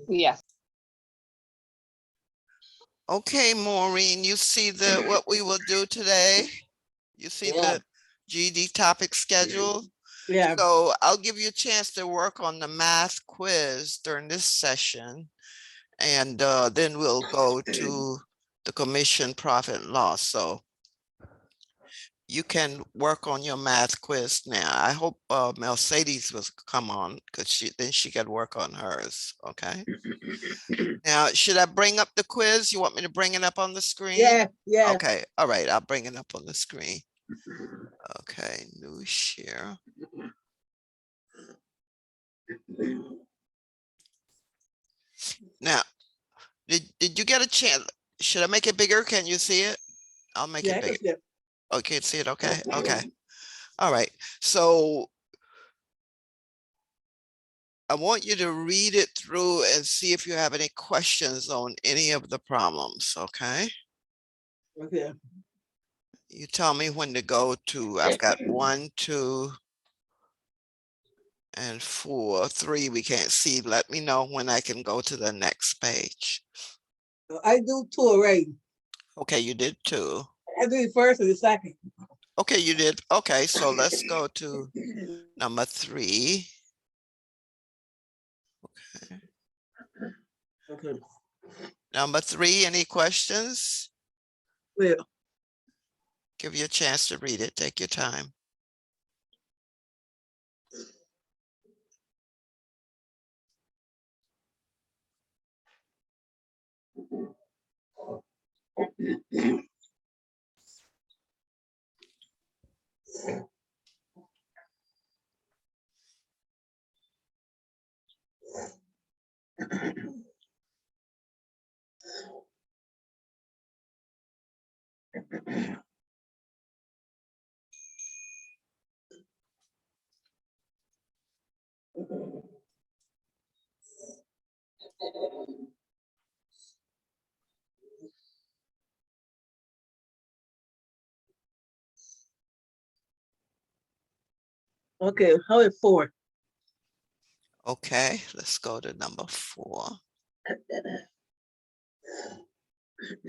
Yes. Okay, Maureen, you see what we will do today? You see the GED topic schedule? Yeah. So I'll give you a chance to work on the math quiz during this session. And then we'll go to the commission profit and loss. So you can work on your math quiz now. I hope Mercedes will come on because then she can work on hers. Okay. Now, should I bring up the quiz? You want me to bring it up on the screen? Yeah, yeah. Okay. All right. I'll bring it up on the screen. Okay. New share. Now, did you get a chance? Should I make it bigger? Can you see it? I'll make it bigger. Yeah. Oh, you can't see it? Okay. Okay. All right. So I want you to read it through and see if you have any questions on any of the problems. Okay. Okay. You tell me when to go to. I've got 1, 2, and 4. 3 we can't see. Let me know when I can go to the next page. I do 2 already. Okay, you did 2. I do the first and the second. Okay, you did. Okay, so let's go to number 3. Okay. Okay. Number 3, any questions? Yeah. Give you a chance to read it. Take your time. Okay, how is 4? Okay, let's go to number 4.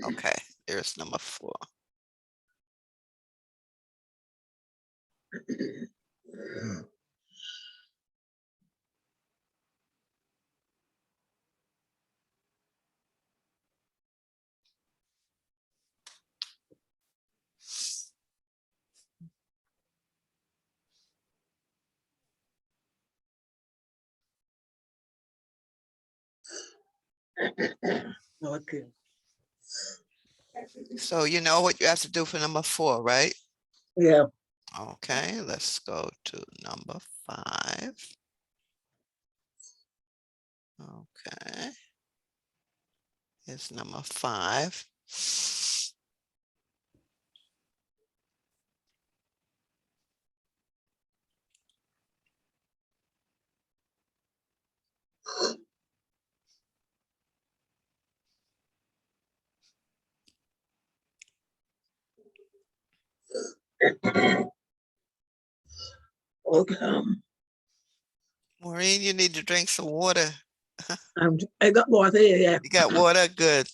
Okay, there's number 4. Okay. So you know what you have to do for number 4, right? Yeah. Okay, let's go to number 5. Okay. It's number 5. Okay. Maureen, you need to drink some water. I got water here, yeah. You got water? Good.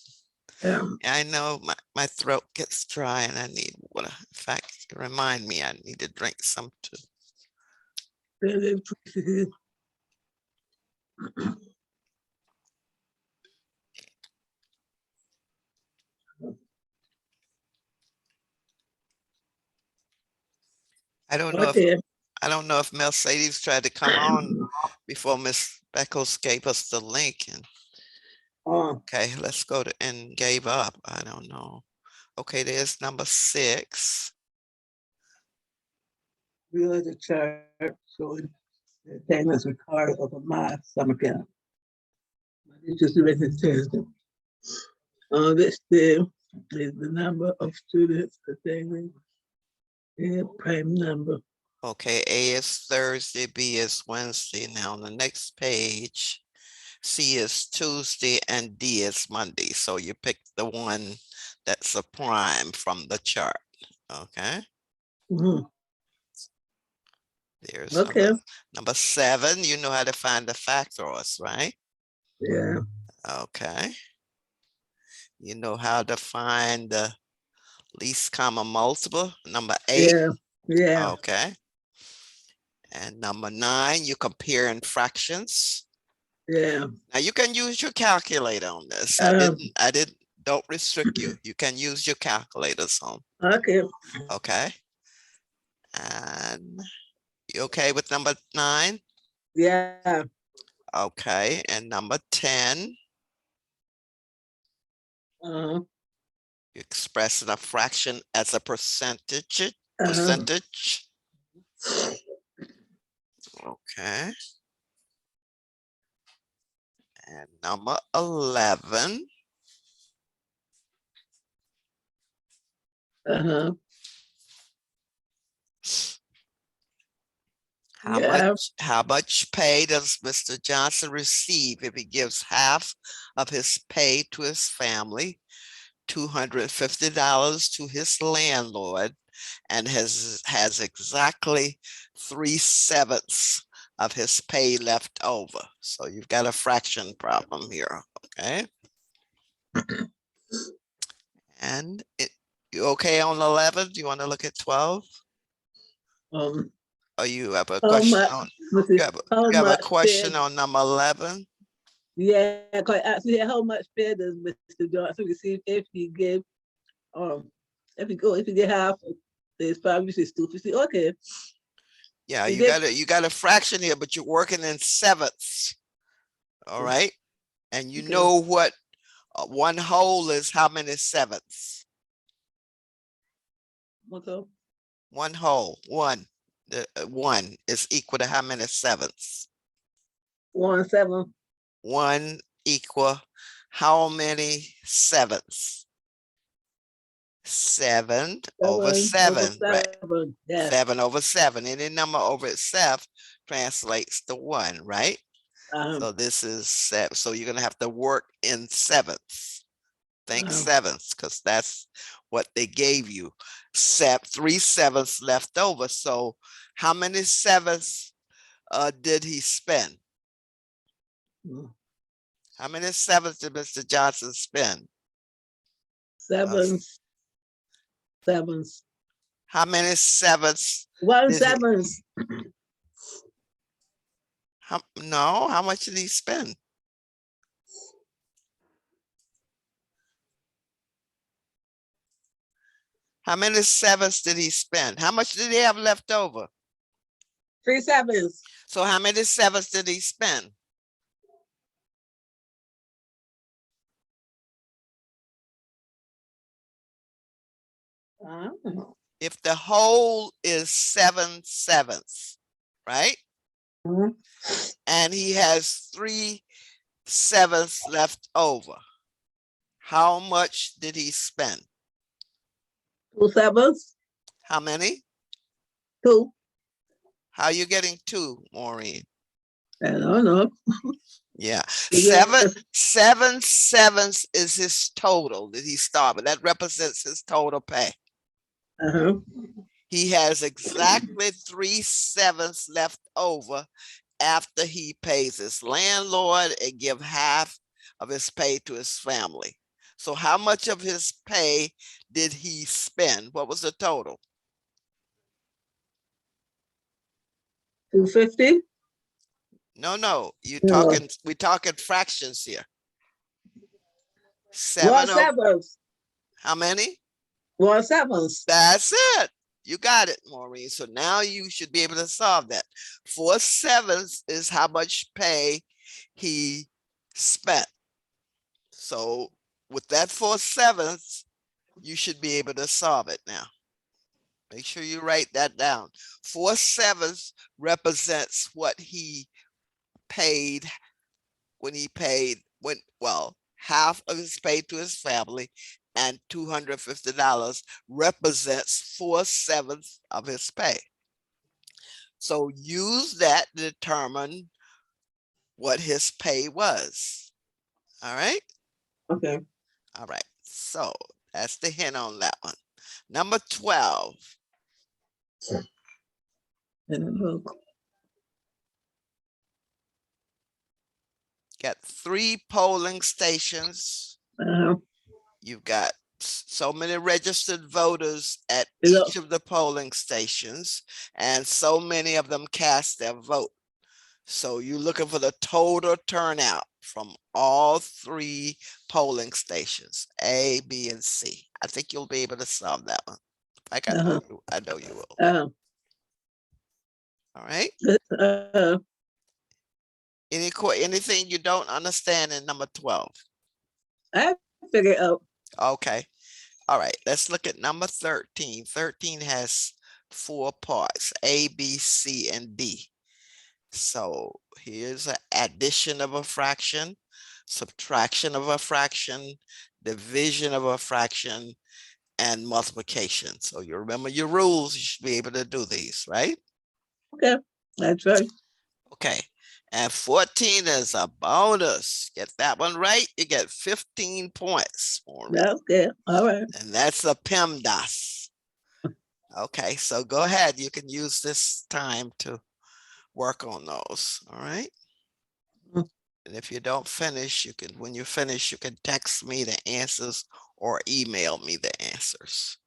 Yeah. I know my throat gets dry and I need water. In fact, remind me I need to drink some too. I don't know if Mercedes tried to come on before Miss Beckles gave us the link. And okay, let's go to and gave up. I don't know. Okay, there's number 6. We are the chart showing the attendance required of a math summer camp. It's just the representation. This day is the number of students attending. Prime number. Okay, A is Thursday, B is Wednesday. Now on the next page, C is Tuesday, and D is Monday. So you pick the one that's a prime from the chart. Okay. There's Okay. number 7. You know how to find the factors, right? Yeah. Okay. You know how to find the least common multiple, number 8. Yeah. Yeah. Okay. And number 9, you're comparing fractions. Yeah. Now you can use your calculator on this. Um, Don't restrict you. You can use your calculators on. okay. Okay. And you okay with number 9? Yeah. Okay. And number 10, Uh-huh. you're expressing a fraction as a percentage. Uh-huh. Percentage. Okay. And number 11, Uh-huh. how Yeah. much pay does Mr. Johnson receive if he gives half of his pay to his family, $250 to his landlord, and has exactly 3/7 of his pay left over? So you've got a fraction problem here, okay? And you okay on 11? Do you want to look at 12? Um, Or you have a how question much, on, let's see, how you have a much question fair, on number 11? yeah, quite actually, how much fair does Mr. Johnson receive if he give, if he get half, there's probably 250, okay. Yeah, He you get, got a fraction here, but you're working in sevenths. All right. And you okay, know what one whole is how many sevenths? what's up? One whole, one. The one is equal to how many sevenths? 1/7, One equal how many sevenths? 7 over 7, right? 7/7, yes. 7 over 7. Any number over itself translates to 1, right? Um, So this is 7. So you're going to have to work in sevenths. Think um, sevenths, because that's what they gave you. 3/7 left over. So how many sevenths did he spend? How many sevenths did Mr. Johnson spend? Uh, 7 sevens, how many sevenths one did he? sevens, No, how much did he spend? How many sevenths did he spend? How much did he have left over? 3/7. So how many sevenths did he spend? If the whole is 7/7, right? And he has 3/7 left over, how much did he spend? 2/7, How many? 2. How are you getting 2, Maureen? I don't know. Yeah, Yes. 7/7 is his total that he started. That represents his total pay. Uh-huh. He has exactly 3/7 left over after he pays his landlord and give half of his pay to his family. So how much of his pay did he spend? What was the total? 250. No, No. we're talking fractions here. 1 7 of, sevens. how many? 1/7. That's it. You got it, Maureen. So now you should be able to solve that. 4/7 is how much pay he spent. So with that 4/7, you should be able to solve it now. Make sure you write that down. 4/7 represents what he paid well, half of his pay to his family, and $250 represents 4/7 of his pay. So use that to determine what his pay was. All right. Okay. All right. So that's the hint on that one. Number 12. And look. got 3 polling stations. Uh-huh. You've got so many registered voters at You know, each of the polling stations, and so many of them cast their vote. So you're looking for the total turnout from all 3 polling stations, A, B, and C. I think you'll be able to solve that one. Like uh-huh. I know you will. Uh, All right. uh, Anything you don't understand in number 12? I figured out. Okay. All right. Let's look at number 13. 13 has 4 parts, A, B, C, and D. So here's an addition of a fraction, subtraction of a fraction, division of a fraction, and multiplication. So you remember your rules, you should be able to do these, right? Okay, that's right. Okay. And 14 is a bonus. Get that one right, you get 15 points for me. Okay, all right. And that's a PEMDAS. Okay, so go ahead. You can use this time to work on those. All right. And if you don't finish, you can, when you finish, you can text me the answers or email me the answers.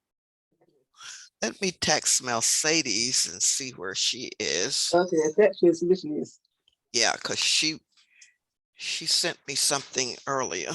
Let me text Mercedes and see where she is. Okay, that's your solution is. Yeah, because she sent me something earlier.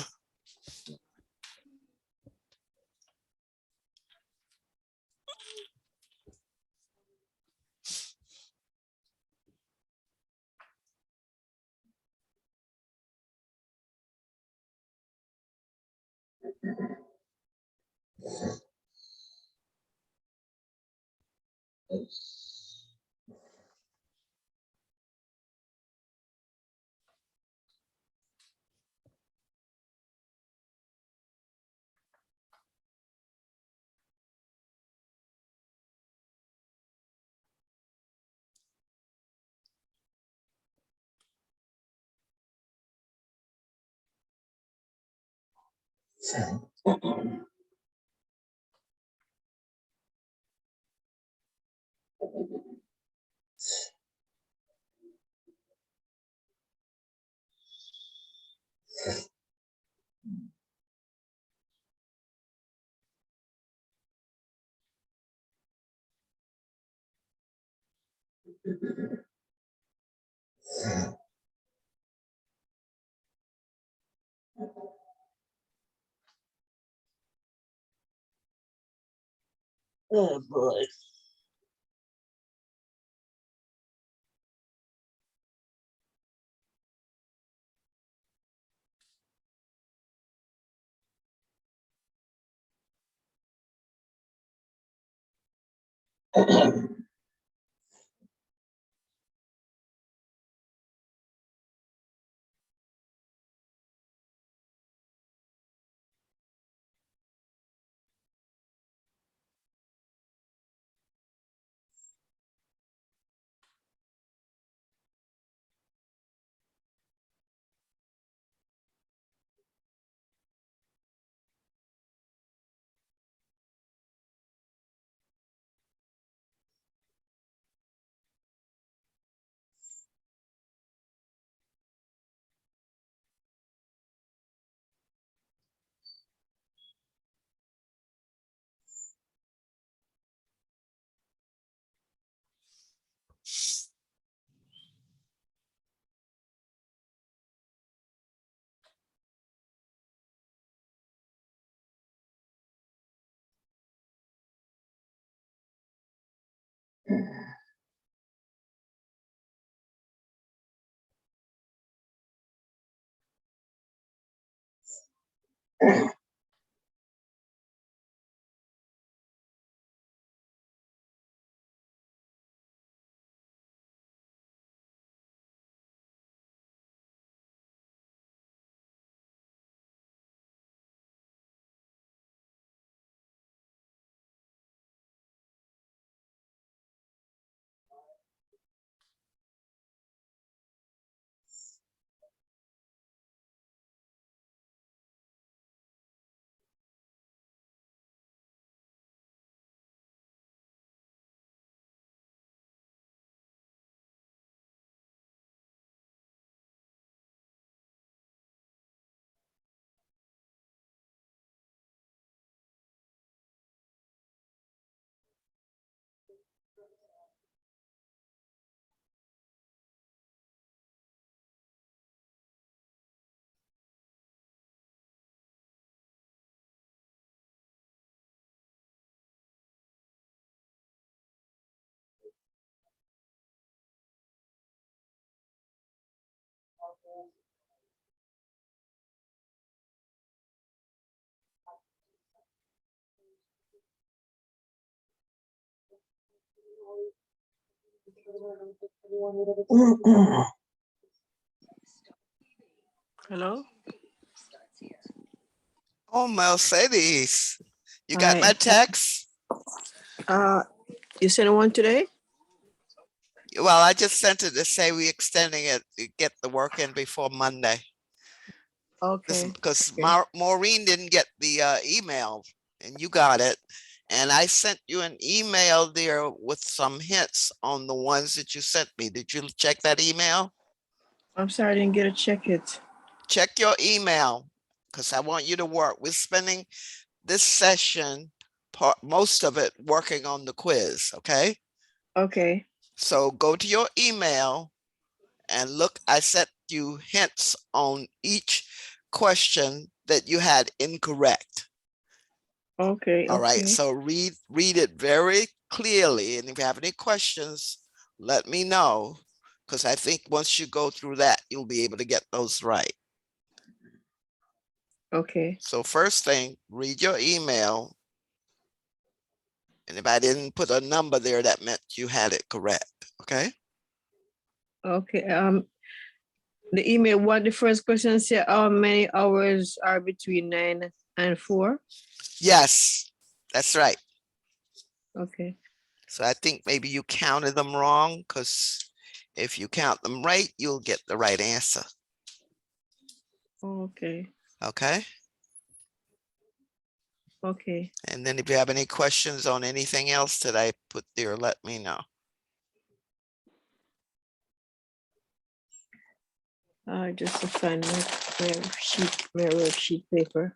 Oh boy. Hello. Oh, Mercedes, you got my Hi. text? Uh, you sent one today? Well, I just sent it to say we extending it to get the work in before Monday. Okay. Because Okay. Maureen didn't get the email and you got it. And I sent you an email there with some hints on the ones that you sent me. Did you check that email? I'm sorry I didn't get to check it. Check your email because I want you to work. We're spending this session, most of it working on the quiz, okay? Okay. So go to your email and look, I sent you hints on each question that you had incorrect. Okay. All right, Okay. so read it very clearly. And if you have any questions, let me know. Because I think once you go through that, you'll be able to get those right. Okay. So first thing, read your email. And if I didn't put a number there, that meant you had it correct. Okay. Okay. The email. What the first question said? How many hours are between 9 and 4? Yes, that's right. Okay. So I think maybe you counted them wrong because if you count them right, you'll get the right answer. Okay. Okay. Okay. And then if you have any questions on anything else that I put there, let me know. Just to find my worksheet paper.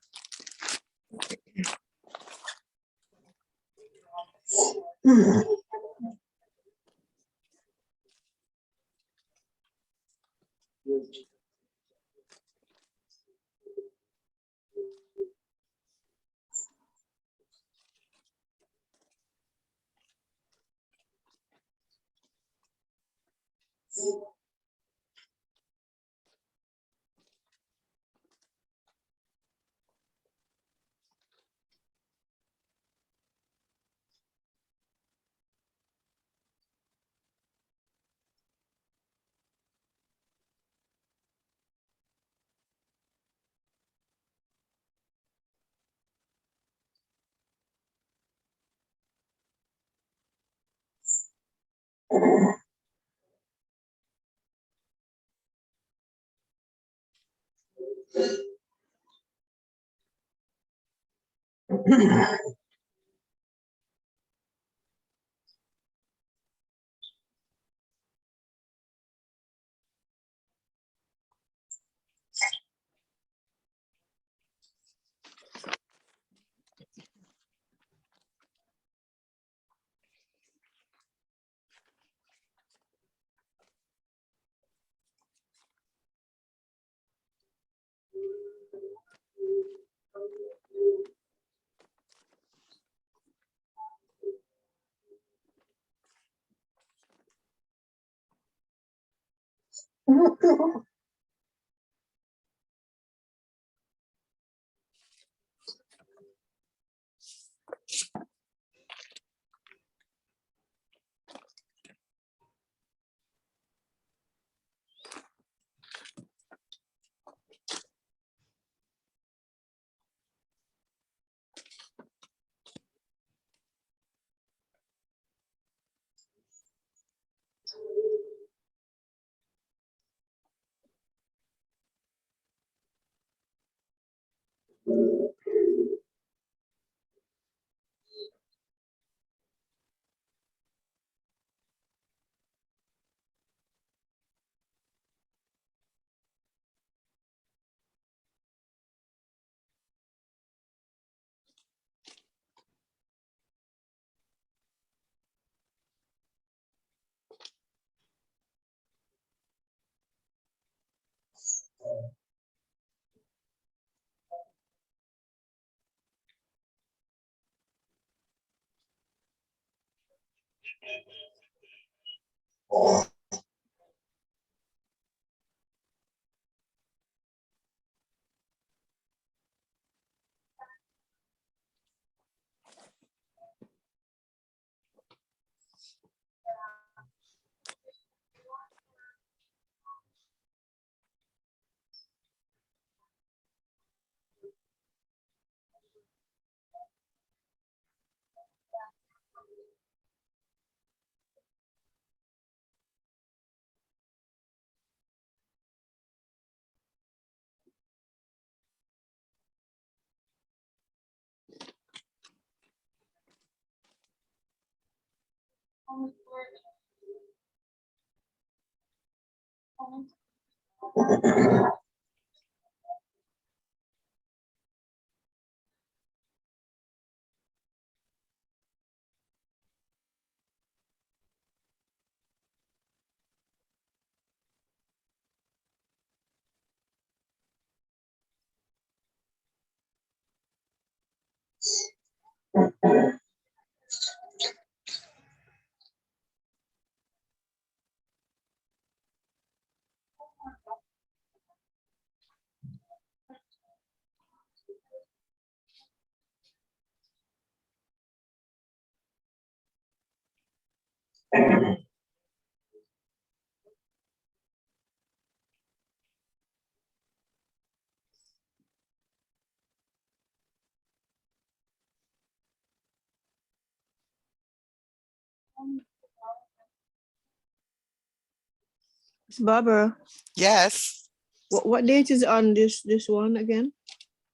Miss Barbara, Yes, what date is on this one again?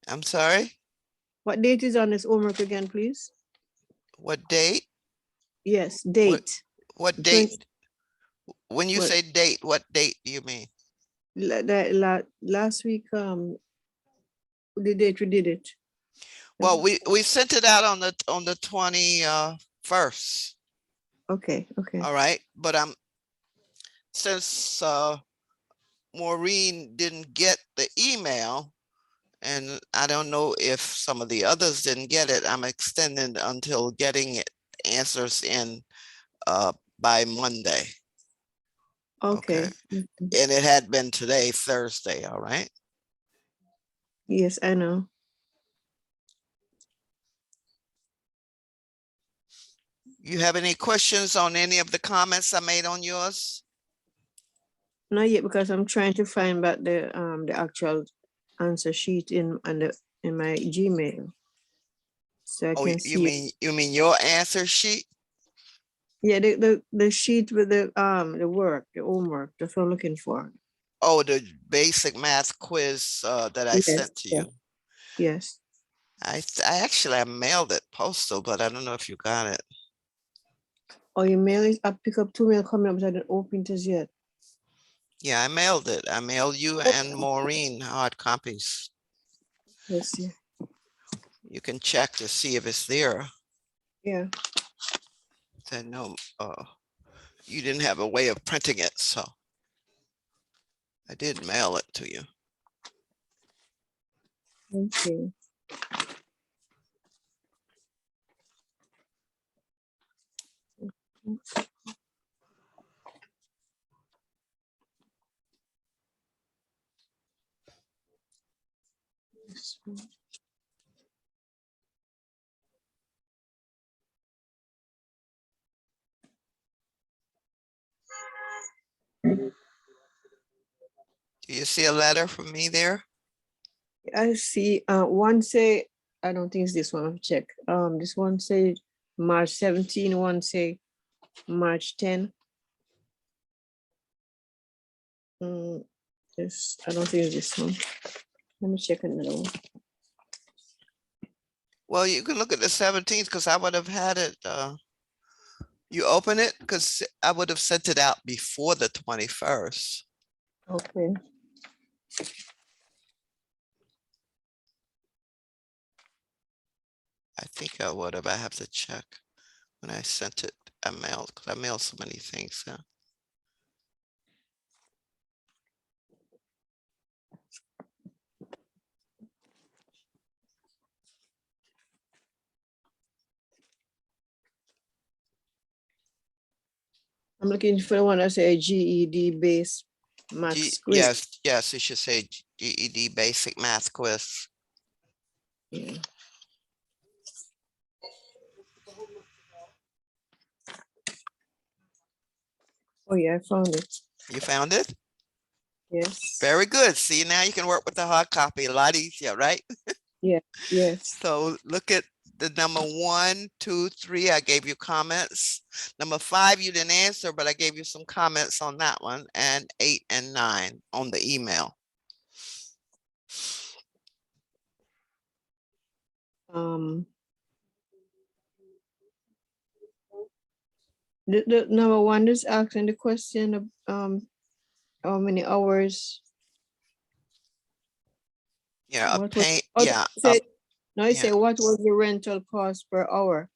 I'm sorry. What date is on this homework again, please? What date? Yes, What, date. what The date? 20 When you what, say date, what date do you mean? last week, the date we did it. Well, we sent it out on the 21st. Okay, okay. All right, but since Maureen didn't get the email, and I don't know if some of the others didn't get it, I'm extending until getting it answers in by Monday. Okay. And it had been today, Thursday, all right? Yes, I know. You have any questions on any of the comments I made on yours? Not yet, because I'm trying to find back the actual answer sheet in my Gmail. So I Oh, can see. you mean your answer sheet? Yeah, the sheet with the work, the homework, that's what I'm looking for. Oh, the basic math quiz that I Yes, sent to you. yes. I actually I mailed it postal, but I don't know if you got it. Oh, your mail is, I pick up 2 mail coming up, but I didn't open it as yet. Yeah, I mailed it. I mailed you and Maureen hard copies. Let's see. You can check to see if it's there. Yeah. Said no, you didn't have a way of printing it, so I did mail it to you. Okay. Do you see a letter from me there? I see. One say, I don't think it's this one. I'll check. This one say March 17. One say March 10. This, I don't think it's this one. Let me check another one. Well, you can look at the 17th because I would have had it. You open it because I would have sent it out before the 21st. Okay. I think I would have. I have to check when I sent it. I mailed because I mailed so many things. Yeah. I'm looking for the one that say GED based maths quiz. Yes, it should say GED basic math quiz. Yeah. Oh yeah, I found it. You found it? Yes. Very good. See, now you can work with the hard copy a lot easier, right? Yeah. Yes. So look at the number 1, 2, 3. I gave you comments. Number 5, you didn't answer, but I gave you some comments on that one. And 8 and 9 on the email. The number one is asking the question of how many hours? Yeah, a What was, paint, oh, yeah, say, now you yeah. say, what was the rental cost per hour?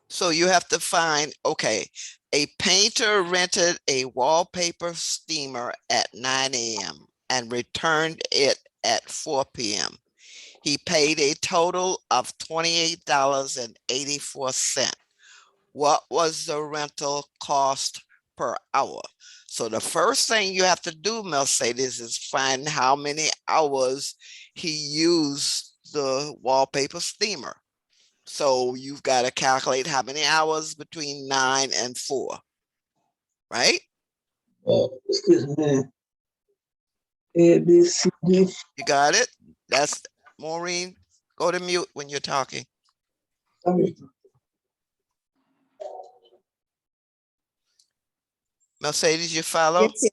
So you have to find, okay, a painter rented a wallpaper steamer at 9 a.m. and returned it at 4 p.m. He paid a total of $28.84. What was the rental cost per hour? So the first thing you have to do, Mercedes, is find how many hours he used the wallpaper steamer. So you've got to calculate how many hours between 9 and 4, right? Excuse me. A, B, C, D. You got it? That's Maureen. Go to mute when you're talking. Sorry. Mercedes, you follow? Yes, yes,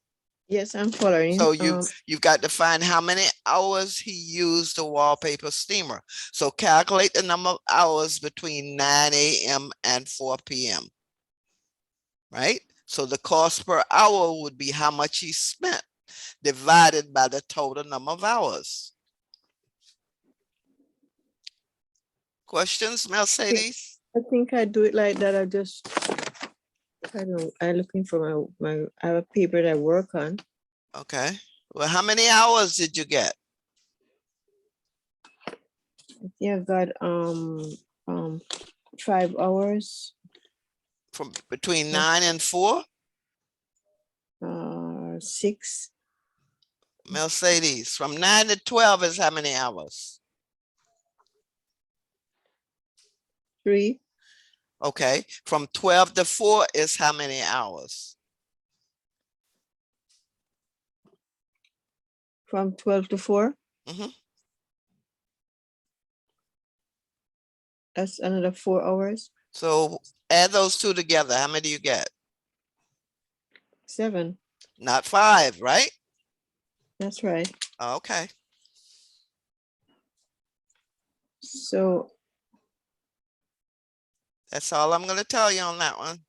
yes, I'm following. So you've got to find how many hours he used the wallpaper steamer. So calculate the number of hours between 9 a.m. and 4 p.m. Right? So the cost per hour would be how much he spent divided by the total number of hours. Questions, Mercedes? I think I do it like that. I don't, I'm looking for I have a paper that I work on. Okay. Well, how many hours did you get? Yeah, I got, 5 hours, From between Yeah. 9 and 4? 6, Mercedes, from 9 to 12 is how many hours? 3, Okay. From 12 to 4 is how many hours? from 12 to 4. Mhm. That's another 4 hours, So add those two together. How many do you get? 7. Not 5, right? That's right. Okay. So, That's all I'm going to tell you on that one.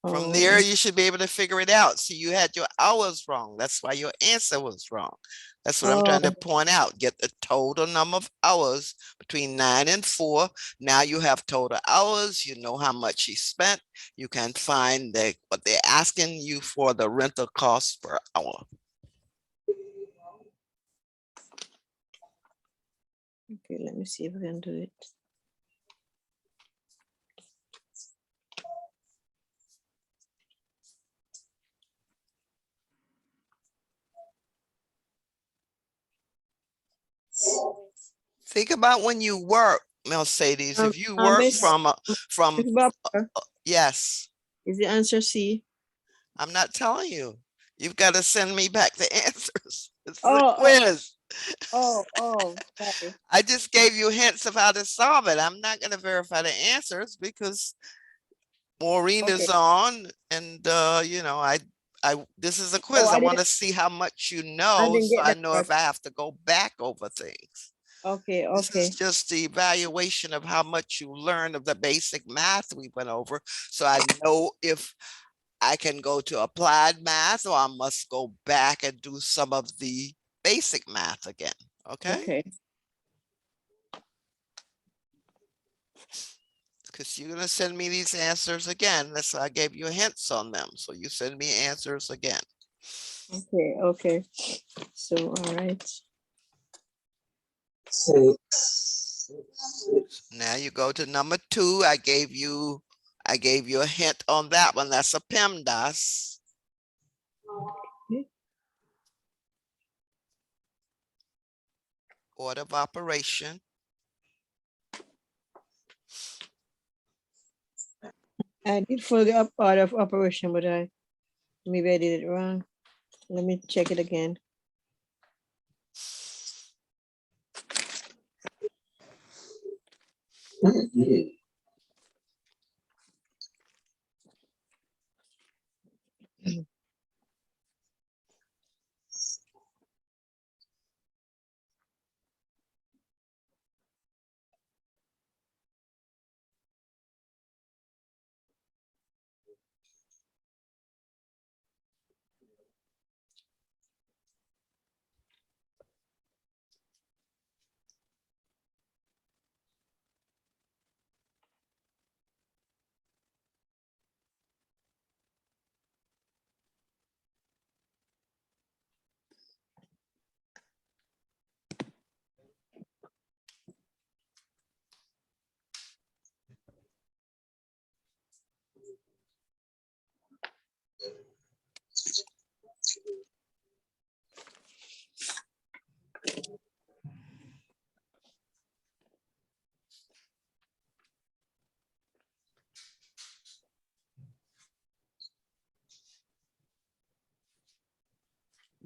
From there, um, you should be able to figure it out. See, you had your hours wrong. That's why your answer was wrong. That's what I'm trying to point out. Get the total number of hours between 9 and 4. Now you have total hours. You know how much you spent. You can find what they're asking you for the rental cost per hour. okay, let me see if I can do it. Think about when you work, Mercedes. If you work Miss from Barbara, yes, is the answer C? I'm not telling you. You've got to send me back the answers. This is a Oh, quiz. sorry. I just gave you hints of how to solve it. I'm not going to verify the answers because Maureen is Okay. on, and you know, this is a Oh, quiz. I I want didn't, to see how much you I know, didn't so get I that know part. if I have to go back over things. Okay, This is okay. just the evaluation of how much you learned of the basic math we went over. So I know if I can go to applied math or I must go back and do some of the basic math again. Okay. Okay. Because you're going to send me these answers again. That's why I gave you hints on them. So you send me answers again. Okay, okay. So, all right. 6. Now you go to number 2. I gave you a hint on that one. That's a PEMDAS. Order of operation. I did follow the order of operation, but maybe I did it wrong. Let me check it again.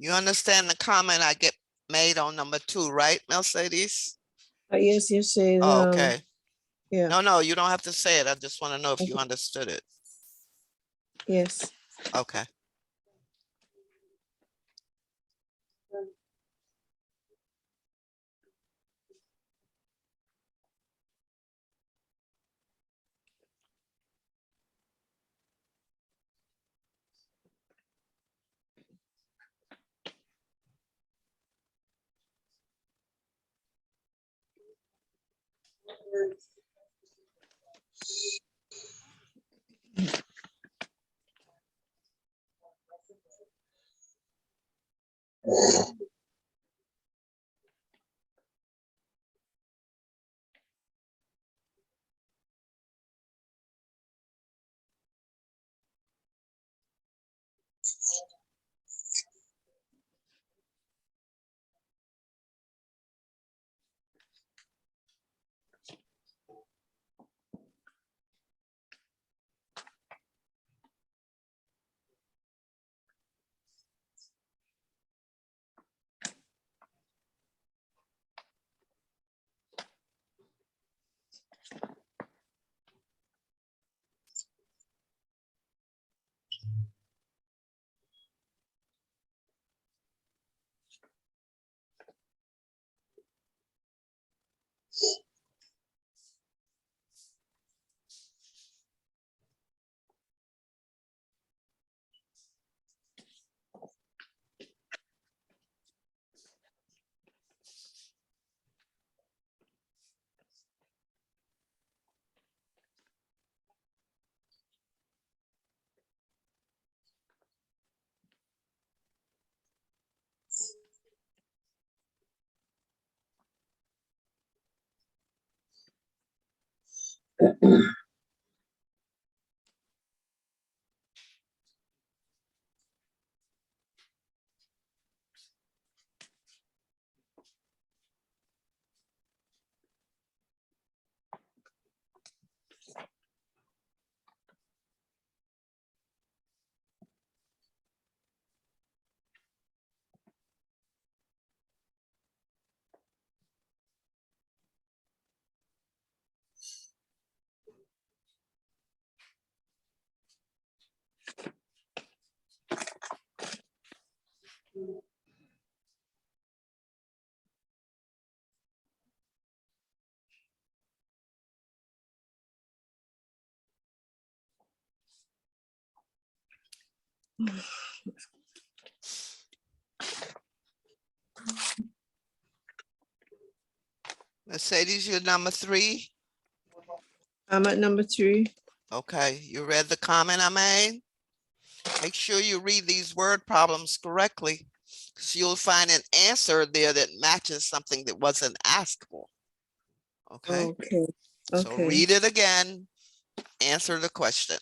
You understand the comment I get made on number 2, right, Mercedes? Yes, you say, Oh, okay. yeah, No, you don't have to say it. I just want to know if you Okay. understood it. yes. Okay. Mercedes, you're number 3. I'm at number 3. Okay, you read the comment I made? Make sure you read these word problems correctly, because you'll find an answer there that matches something that wasn't asked for. Okay, Okay, so okay. read it again, answer the question.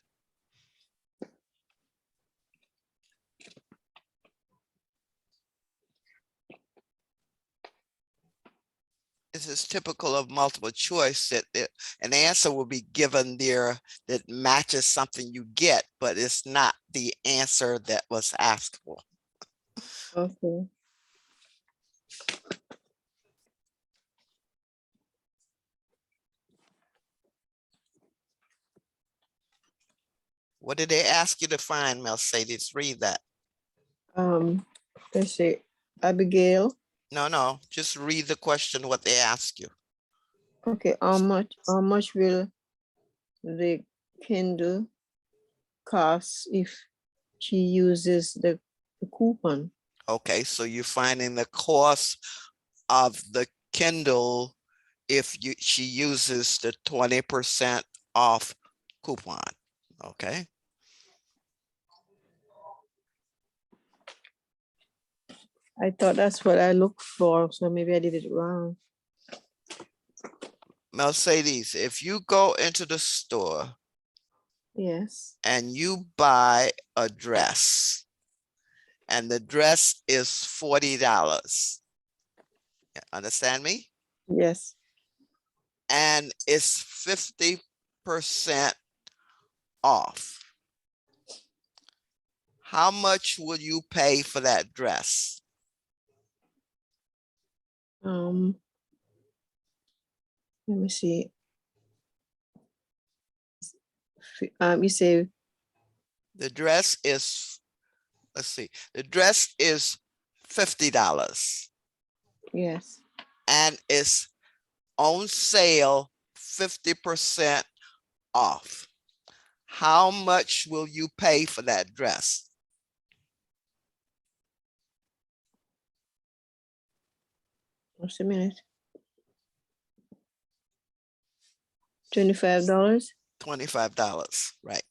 This is typical of multiple choice that an answer will be given there that matches something you get, but it's not the answer that was asked for. Okay. What did they ask you to find, Mercedes? Read that. Let's say Abigail. No, just read the question, what they ask you. Okay, how much will the Kindle cost if she uses the coupon? Okay, so you're finding the cost of the Kindle if she uses the 20% off coupon. Okay, I thought that's what I looked for, so maybe I did it wrong. Mercedes, if you go into the store Yes, and you buy a dress and the dress is $40, understand me? yes. And it's 50% off. How much will you pay for that dress? Let me see. You say The dress is, let's see, the dress is $50 yes. and it's on sale 50% off. How much will you pay for that dress? Just a minute. $25. $25, right?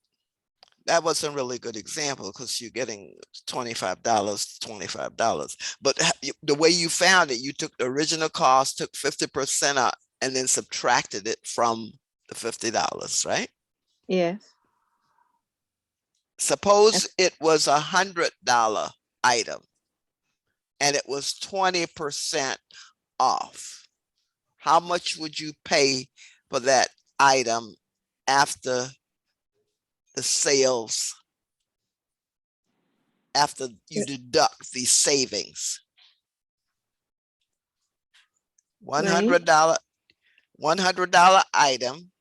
That wasn't really a good example because you're getting $25. But the way you found it, you took the original cost, took 50% out, and then subtracted it from the $50, right? Yes. Suppose it was $100 item and it was 20% off. How much would you pay for that item after the sales, after you deduct the savings? $100 item,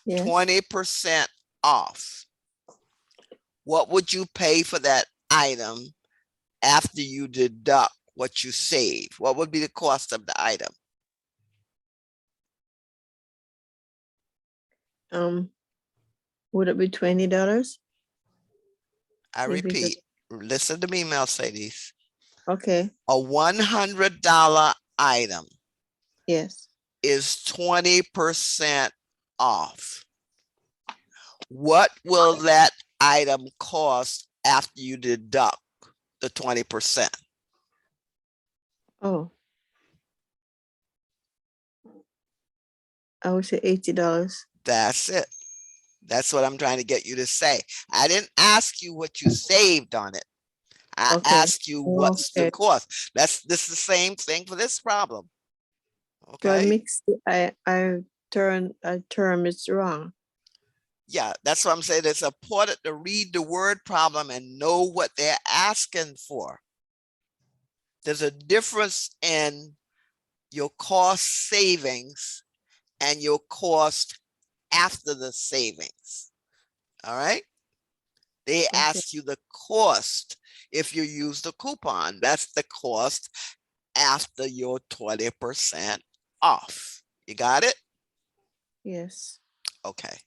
Yes. 20% off. What would you pay for that item after you deduct what you save? What would be the cost of the item? Would it be $20? I If it's repeat, listen to me, Mercedes. okay. A $100 item Yes. is 20% off. What will that item cost after you deduct the 20%? Oh. I would say $80. That's it. That's what I'm trying to get you to say. I didn't ask you what you saved on it. I Okay. asked you what's the Okay. cost. This is the same thing for this problem. So I Okay. mixed I turn a term is wrong. Yeah, that's what I'm saying. It's important to read the word problem and know what they're asking for. There's a difference in your cost savings and your cost after the savings. All right. They Okay. ask you the cost if you use the coupon. That's the cost after your 20% off. You got it? Yes. Okay.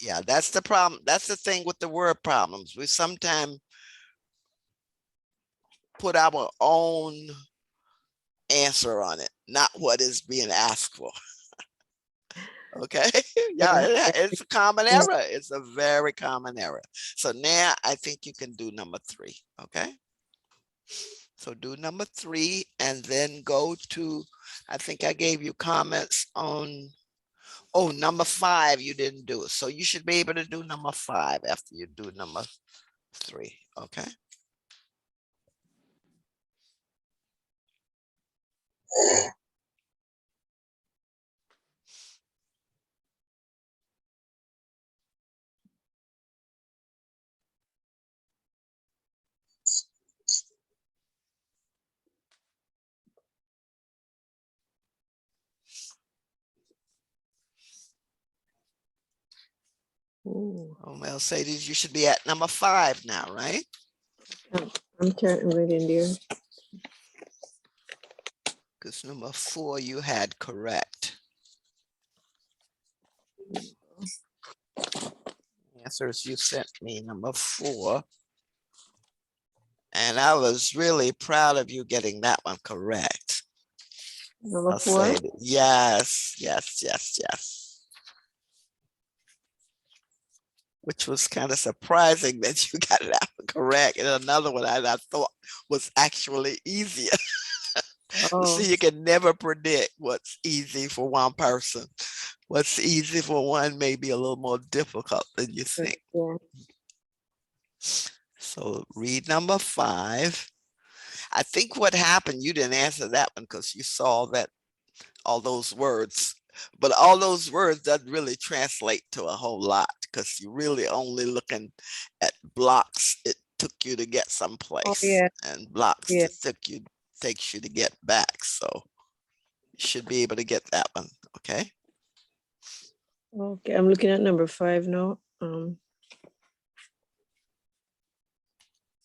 Yeah, that's the problem. That's the thing with the word problems. We sometimes put our own answer on it, not what is being asked for. Okay. Yeah, it's a common Yeah. error. It's a very common error. So now I think you can do number 3. Okay. So do number 3 and then go to, I think I gave you comments on, oh, number 5, you didn't do it. So you should be able to do number 5 after you do number 3. Okay. Ooh. Oh, Mercedes, you should be at number 5 now, right? I'm turning reading there. Because number 4 you had correct. Answers you sent me, number 4. And I was really proud of you getting that one correct. Number I'll 4. say that. Yes, yes, yes, yes. Which was kind of surprising that you got that one correct. And another one I thought was actually easier. Oh. See, you can never predict what's easy for one person. What's easy for one may be a little more difficult than you think. Yeah. So read number 5. I think what happened, you didn't answer that one because you saw that all those words But all those words doesn't really translate to a whole lot because you're really only looking at blocks it took you to get Oh, someplace yeah, and blocks yeah. that takes you to get back. So you should be able to get that one. Okay. Okay, I'm looking at number 5 now.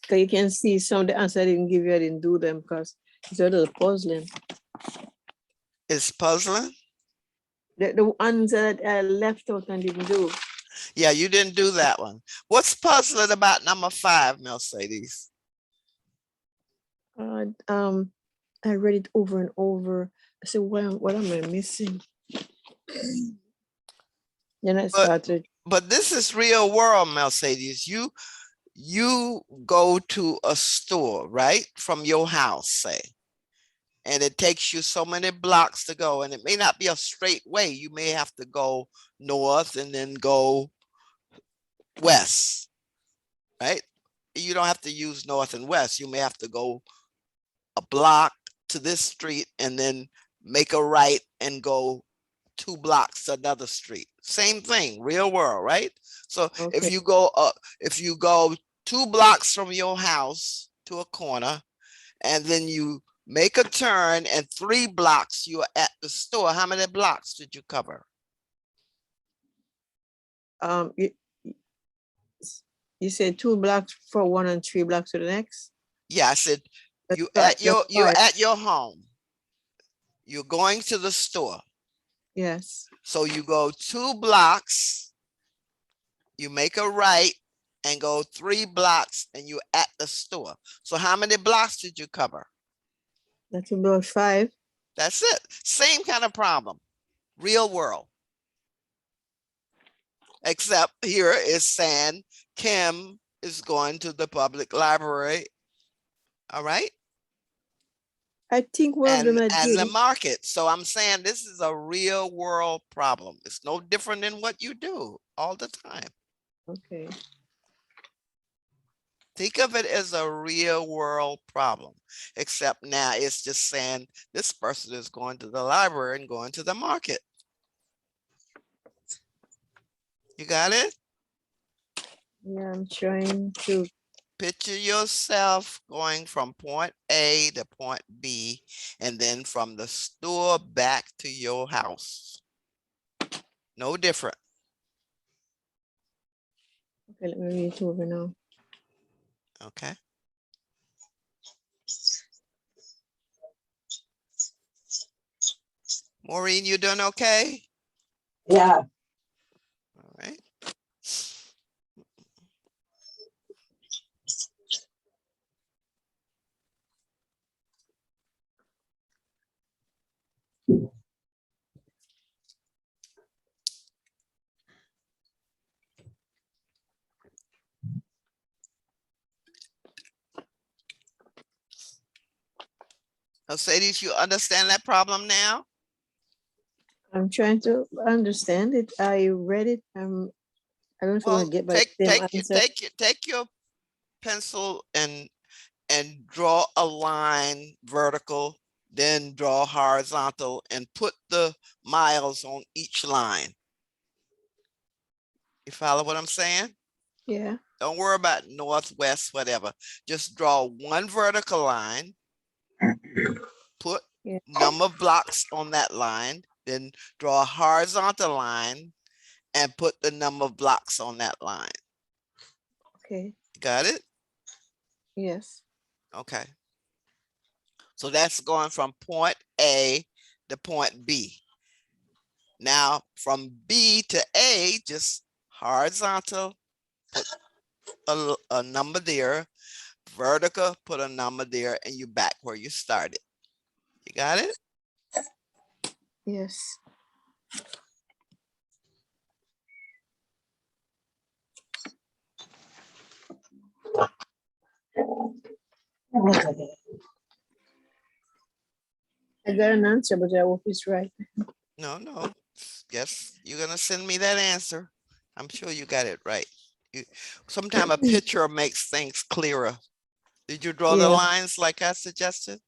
Cause you can see some of the answer I didn't give you, I didn't do them because it's a little puzzling. It's puzzling. The ones that I left out and didn't do. Yeah, you didn't do that one. What's puzzling about number 5, Mercedes? I read it over and over. I said, what am I missing? Then I started. But this is real world, Mercedes. You go to a store, right? From your house, say, and it takes you so many blocks to go, and it may not be a straight way. You may have to go north and then go west, right? You don't have to use north and west. You may have to go a block to this street and then make a right and go 2 blocks to another street. Same thing, real world, right? So if Okay. you go 2 blocks from your house to a corner, and then you make a turn and 3 blocks you're at the store, how many blocks did you cover? You, you said 2 blocks for one and 3 blocks to the next. Yeah, I said That's you're 5. at your home. You're going to the store. Yes. So you go 2 blocks, you make a right and go 3 blocks and you're at the store. So how many blocks did you cover? That's about 5. That's it. Same kind of problem. Real world. Except here is saying Kim is going to the public library. All right. I think one of them I And the did. market. So I'm saying this is a real world problem. It's no different than what you do all the time. Okay. Think of it as a real world problem, except now it's just saying this person is going to the library and going to the market. You got it? Yeah, I'm trying to. Picture yourself going from point A to point B, and then from the store back to your house. No different. Okay, let me read it over now. Okay. Maureen, you doing okay? Yeah. All right. Mercedes, you understand that problem now? I'm trying to understand it. I read it. I don't know if I'm Well, gonna get by the same answer. take your pencil and draw a line vertical, then draw horizontal and put the miles on each line. You follow what I'm saying? Yeah. Don't worry about northwest, whatever. Just draw one vertical line, put Yeah. number of blocks on that line, then draw a horizontal line and put the number of blocks on that line. Okay. Got it? Yes. Okay. So that's going from point A to point B. Now from B to A, just horizontal, put a number there, vertical, put a number there, and you back where you started. You got it? Yes. I got an answer, but I hope it's right. No. Guess you're gonna send me that answer. I'm sure you got it right. Sometimes a picture makes things clearer. Did you draw the Yeah. lines like I suggested?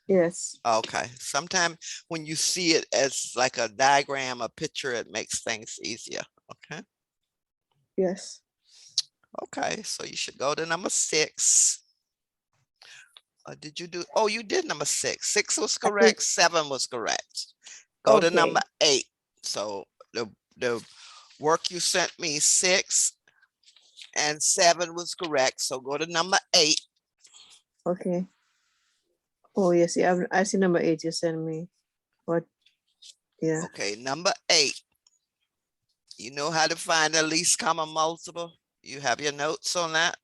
Yes, Okay, sometime when you see it as like a diagram, a picture, it makes things easier. Okay, yes. okay, so you should go to number 6. Did you do, oh, you did number 6. 6 was I think, correct, 7 was correct. Go to okay, number 8. So the work you sent me, 6 and 7 was correct. So go to number 8. okay. Oh, yes, yeah, I see number 8 you send me. What, yeah, Okay, number 8. You know how to find the least common multiple? You have your notes on that?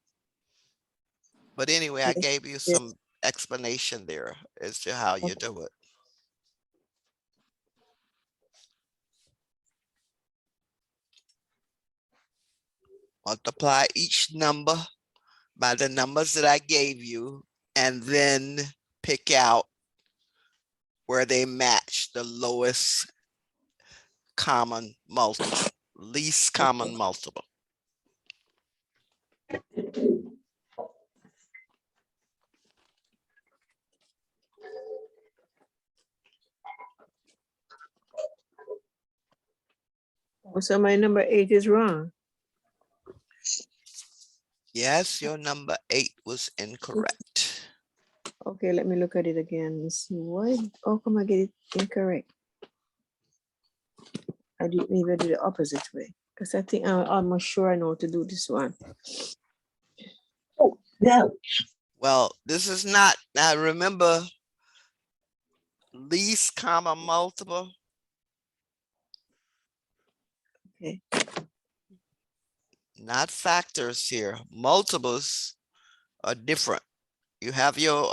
But anyway, I yes, gave you yes, some explanation there as to how you okay. do it. Multiply each number by the numbers that I gave you, and then pick out where they match the lowest common multiple, least common multiple. Oh, so my number 8 is wrong. Yes, your number 8 was incorrect. Okay, let me look at it again and see why. How come I get it incorrect? I did maybe I do the opposite way because I think I'm almost sure I know how to do this one. Oh, yeah. Well, this is not, now remember, least common multiple, Okay, not factors here. Multiples are different. You have your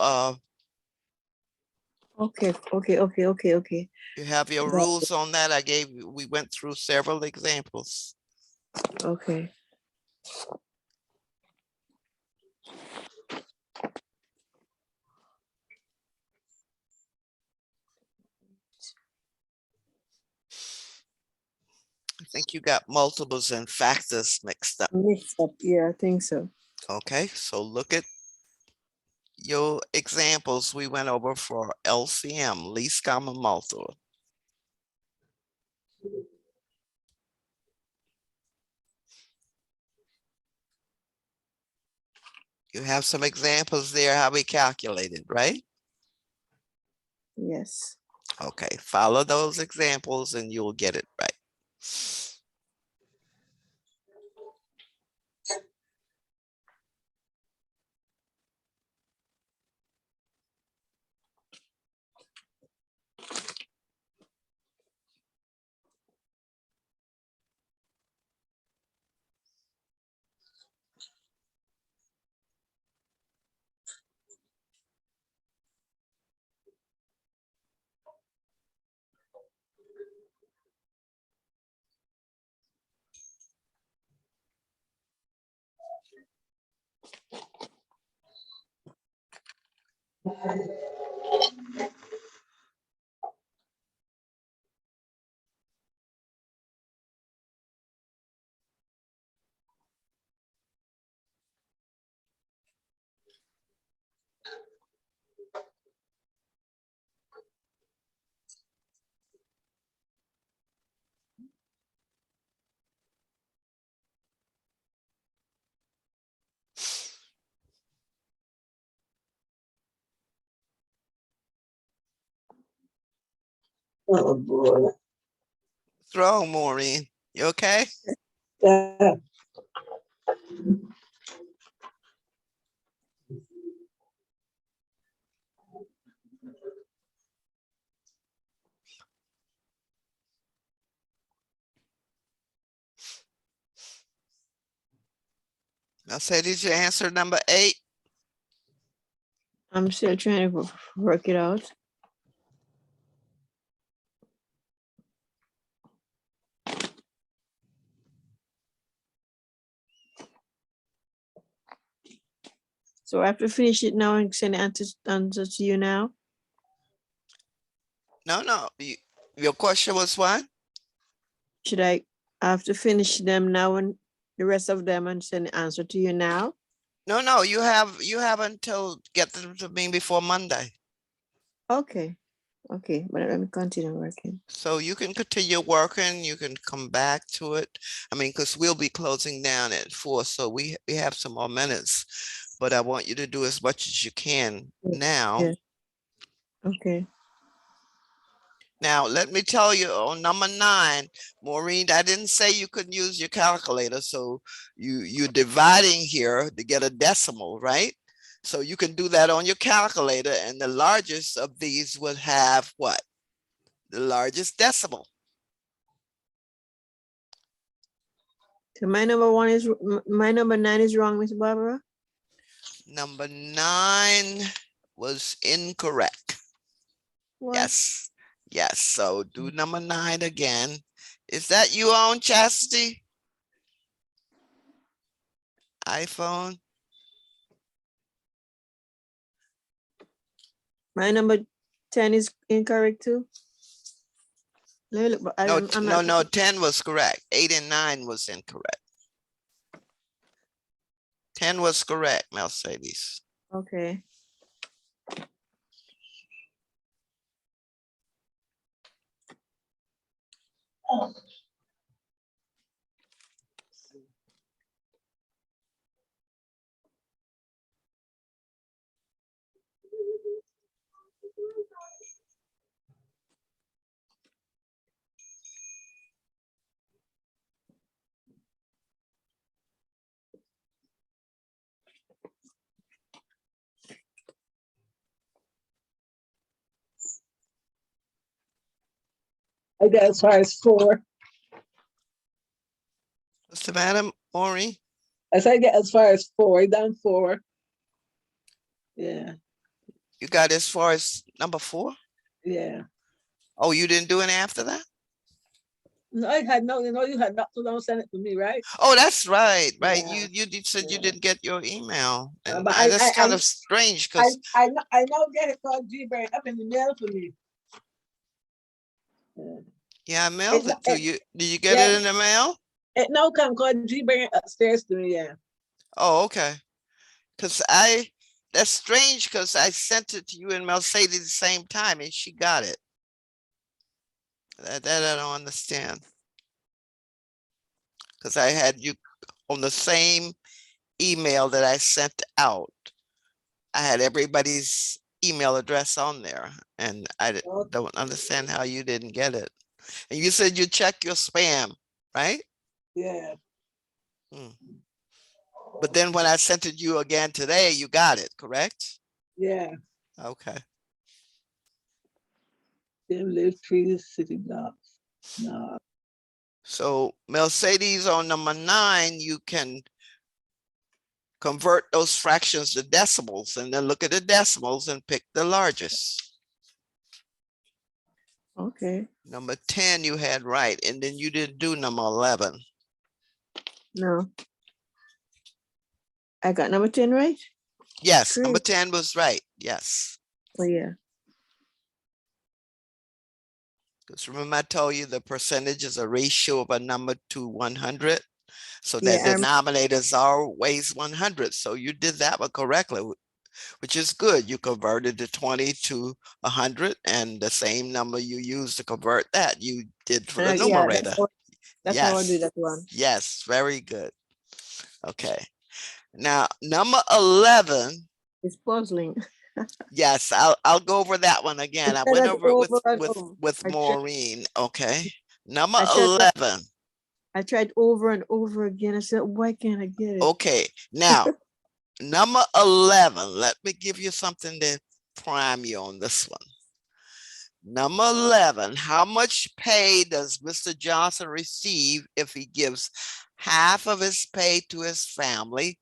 okay, okay, okay, okay, okay. you have your Got rules on that. I gave you, we went through several examples. Okay. I think you got multiples and factors mixed up. Mixed up. Yeah, I think so. Okay, so look at your examples we went over for LCM, least common multiple. You have some examples there how we calculated, right? Yes. Okay, follow those examples and you'll get it right. Oh, boy. What's wrong, Maureen? You okay? Yeah. I said, did you answer number 8? I'm still trying to work it out. So I have to finish it now and send the answer to you now. No. Your question was what? Should I have to finish them now and the rest of them and send the answer to you now? No, you have until get them to me before Monday. Okay. Okay, but let me continue working. So you can continue working, you can come back to it. I mean, because we'll be closing down at 4, so we have some more minutes. But I want you to do as much as you can now. Yeah. Okay. Now, let me tell you on number 9, Maureen, I didn't say you couldn't use your calculator. So you're dividing here to get a decimal, right? So you can do that on your calculator, and the largest of these would have what? The largest decimal. So my my number 9 is wrong, Miss Barbara. Number 9 was incorrect. What? Yes. Yes. So do number 9 again. Is that you on, Chastity? iPhone? My number 10 is incorrect too. Let me look, but No, I'm no, not. no. 10 was correct. 8 and 9 was incorrect. 10 was correct, Mercedes. Okay. I got as far as 4. What's the matter, Maureen? As I get as far as 4, down 4. Yeah, You got as far as number 4? yeah. Oh, you didn't do any after that? No, I had no, you had not, so don't send it to me, right? Oh, that's right. Right. Yeah, You said you yeah. didn't get your email. And But that's kind of strange because I know get it called G-Brain up in the mail for me. Yeah. yeah, I mailed it to you. Did you get Yeah, it in the mail? it no come called G-Brain upstairs to me, yeah. Oh, okay. Because that's strange because I sent it to you and Mercedes the same time and she got it. That I don't understand. Because I had you on the same email that I sent out. I had everybody's email address on there, and I don't understand how you didn't get it. And you said you check your spam, right? Yeah. But then when I sent it you again today, you got it, correct? Yeah. Okay. Them live trees, city blocks. No. So Mercedes on number 9, you can convert those fractions to decimals and then look at the decimals and pick the largest. Okay. Number 10 you had right, and then you didn't do number 11. No. I got number 10 right? Yes, Great. number 10 was right. Yes. Oh yeah. Because remember I told you the percentage is a ratio of a number to 100. So that Yeah. denominator is always 100. So you did that one correctly, which is good. You converted the 20 to 100, and the same number you used to convert that you did for the Yeah, numerator. that's how I do Yes. that one. Yes, very good. Okay. Now, number 11. It's puzzling. Yes, I'll go over that one again. I said went that over it over and over. with Maureen. Okay. Number I tried that- 11. I tried over and over again. I said, why can't I get it? Okay. Now, number 11. Let me give you something to prime you on this one. Number 11. How much pay does Mr. Johnson receive if he gives half of his pay to his family,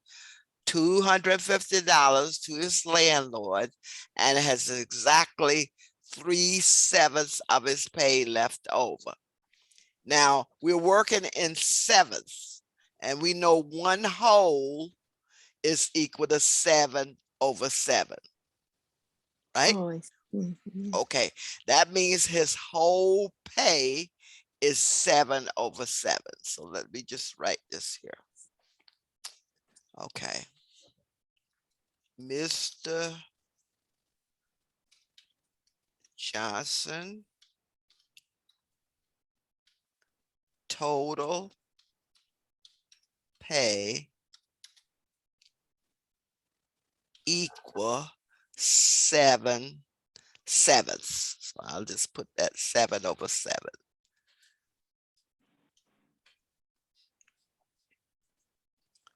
$250 to his landlord, and has exactly 3/7 of his pay left over? Now, we're working in sevenths, and we know 1 whole is equal to 7/7, right? Oh, I see. Okay, that means his whole pay is 7/7. So let me just write this here. Okay. Mr. Johnson total pay equal 7/7. So I'll just put that 7/7.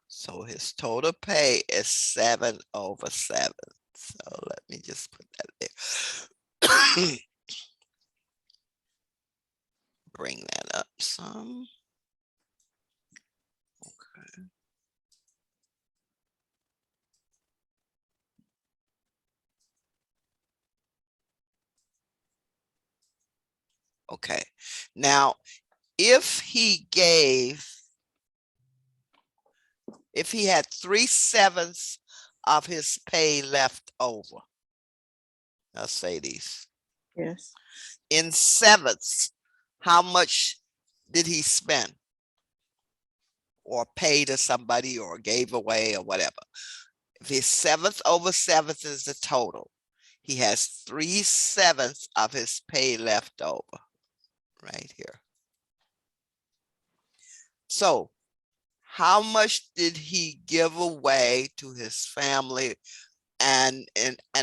So his total pay is 7/7. So let me just put that there. Bring that up some. Okay. Okay. Now, if he had 3/7 of his pay left over, I'll say these. Yes. In sevenths, how much did he spend? Or pay to somebody or gave away or whatever. If his 7/7 is the total, he has 3/7 of his pay left over right here. So how much did he give away to his family and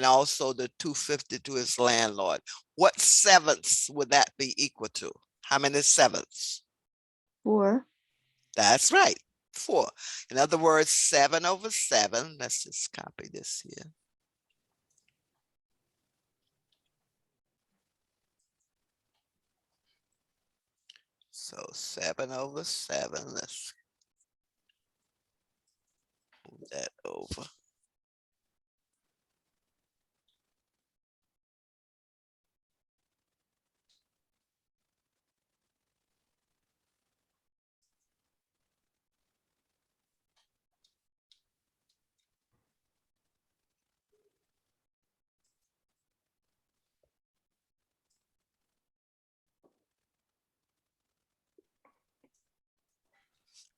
also the 250 to his landlord? What sevenths would that be equal to? How many sevenths? 4. That's right, 4. In other words, 7/7. Let's just copy this here. So 7/7. Let's move that over.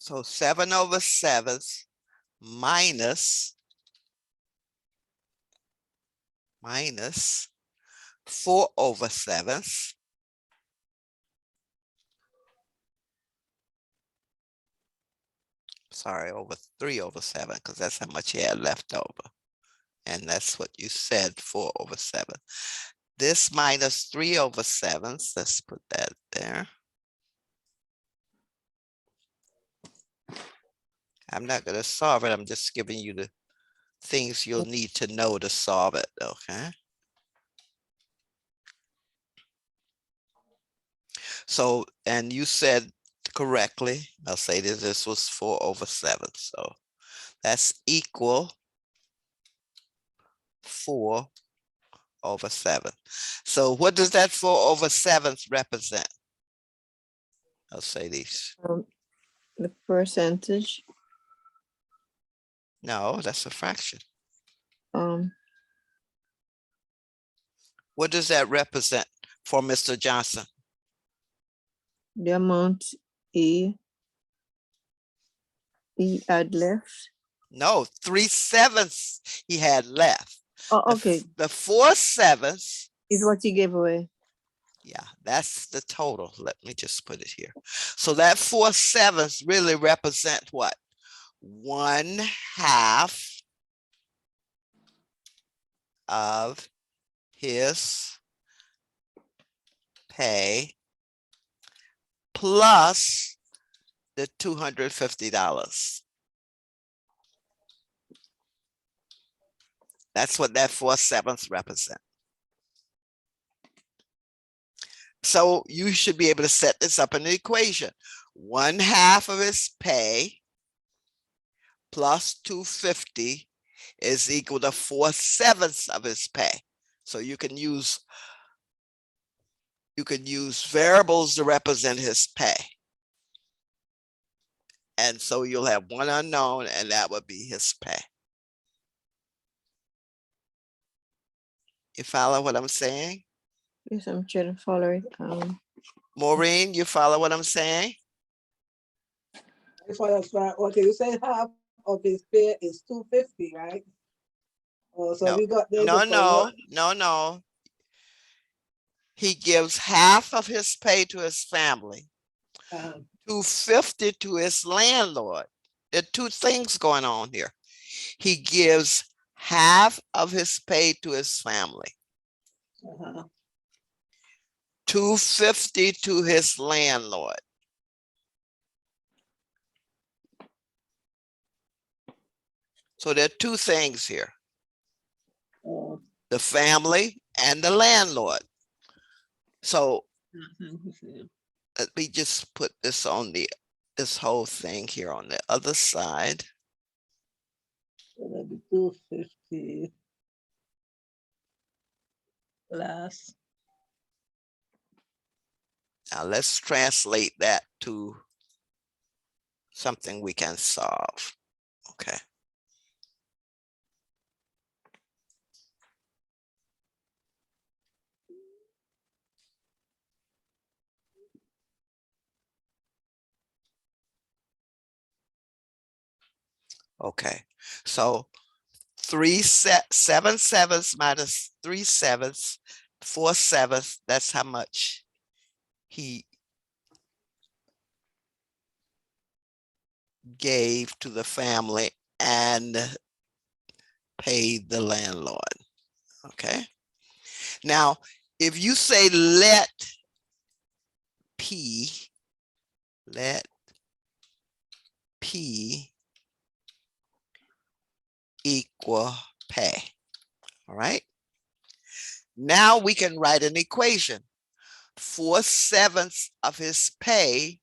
So 7/7 minus 4/7. Sorry, over 3/7, because that's how much he had left over. And that's what you said, 4/7. This minus 3/7. Let's put that there. I'm not going to solve it. I'm just giving you the things you'll need to know to solve it, okay? So, and you said correctly, I'll say this was 4/7. So that's equal 4/7. So what does that 4/7 represent? I'll say these. The percentage. No, that's a fraction. Um, What does that represent for Mr. Johnson? the amount he had left. No, 3/7 he had left. Oh, okay. The 4/7 Is what he gave away. yeah, that's the total. Let me just put it here. So that 4/7 really represent what? 1/2 of his pay plus the $250. That's what that 4/7 represent. So you should be able to set this up in the equation. 1/2 of his pay plus 250 is equal to 4/7 of his pay. So you can use variables to represent his pay. And so you'll have one unknown, and that would be his pay. You follow what I'm saying? Yes, I'm trying to follow it. Maureen, you follow what I'm saying? Okay, you say half of his pay is 250, right? Oh, so No, we got there no, before. no. He gives half of his pay to his family, Um, $250 to his landlord. There are two things going on here. He gives half of his pay to his family, uh-huh. $250 to his landlord. So there are two things here, Oh, the family and the landlord. So let me just put this on this whole thing here on the other side. so that'd be 250 plus. Now let's translate that to something we can solve. Okay. Okay, so 7 sevenths minus 3 sevenths, 4 sevenths, that's how much he gave to the family and paid the landlord. Okay. Now, if you say let P equal pay. All right. Now we can write an equation. 4 sevenths of his pay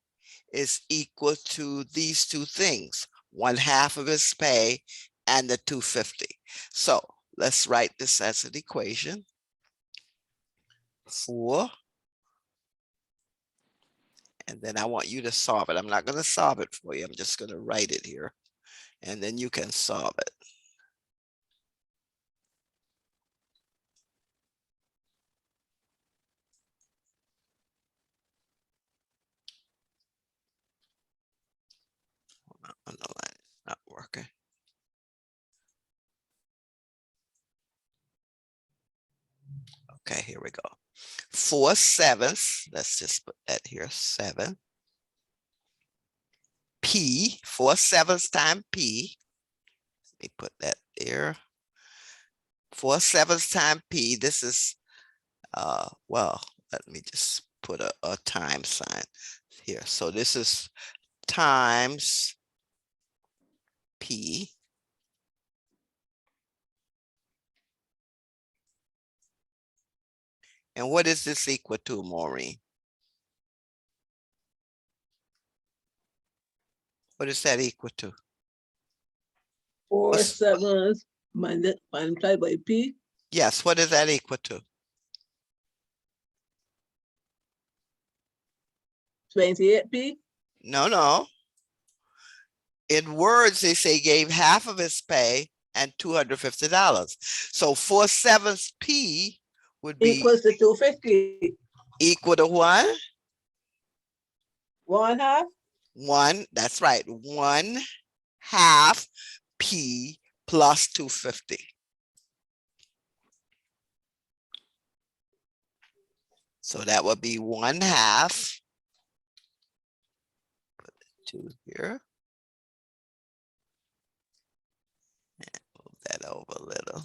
is equal to these two things, 1/2 of his pay and the 250. So let's write this as an equation. 4, and then I want you to solve it. I'm not going to solve it for you. I'm just going to write it here, and then you can solve it. Underline is not working. Okay, here we go. 4 sevenths, let's just put that here, 7. P, 4 sevenths times P. Let me put that there. 4 sevenths times P, this is, well, let me just put a time sign here. So this is times P. And what is this equal to, Maureen? What is that equal to? 4 What's- sevens multiplied by P. Yes, what is that equal to? 28P. No. In words, they say gave half of his pay and $250. So 4 sevenths P would be Equals to 250. equal to what? 1/2. 1, that's right, 1/2 P plus 250. So that would be 1/2. Put the 2 here. And move that over a little.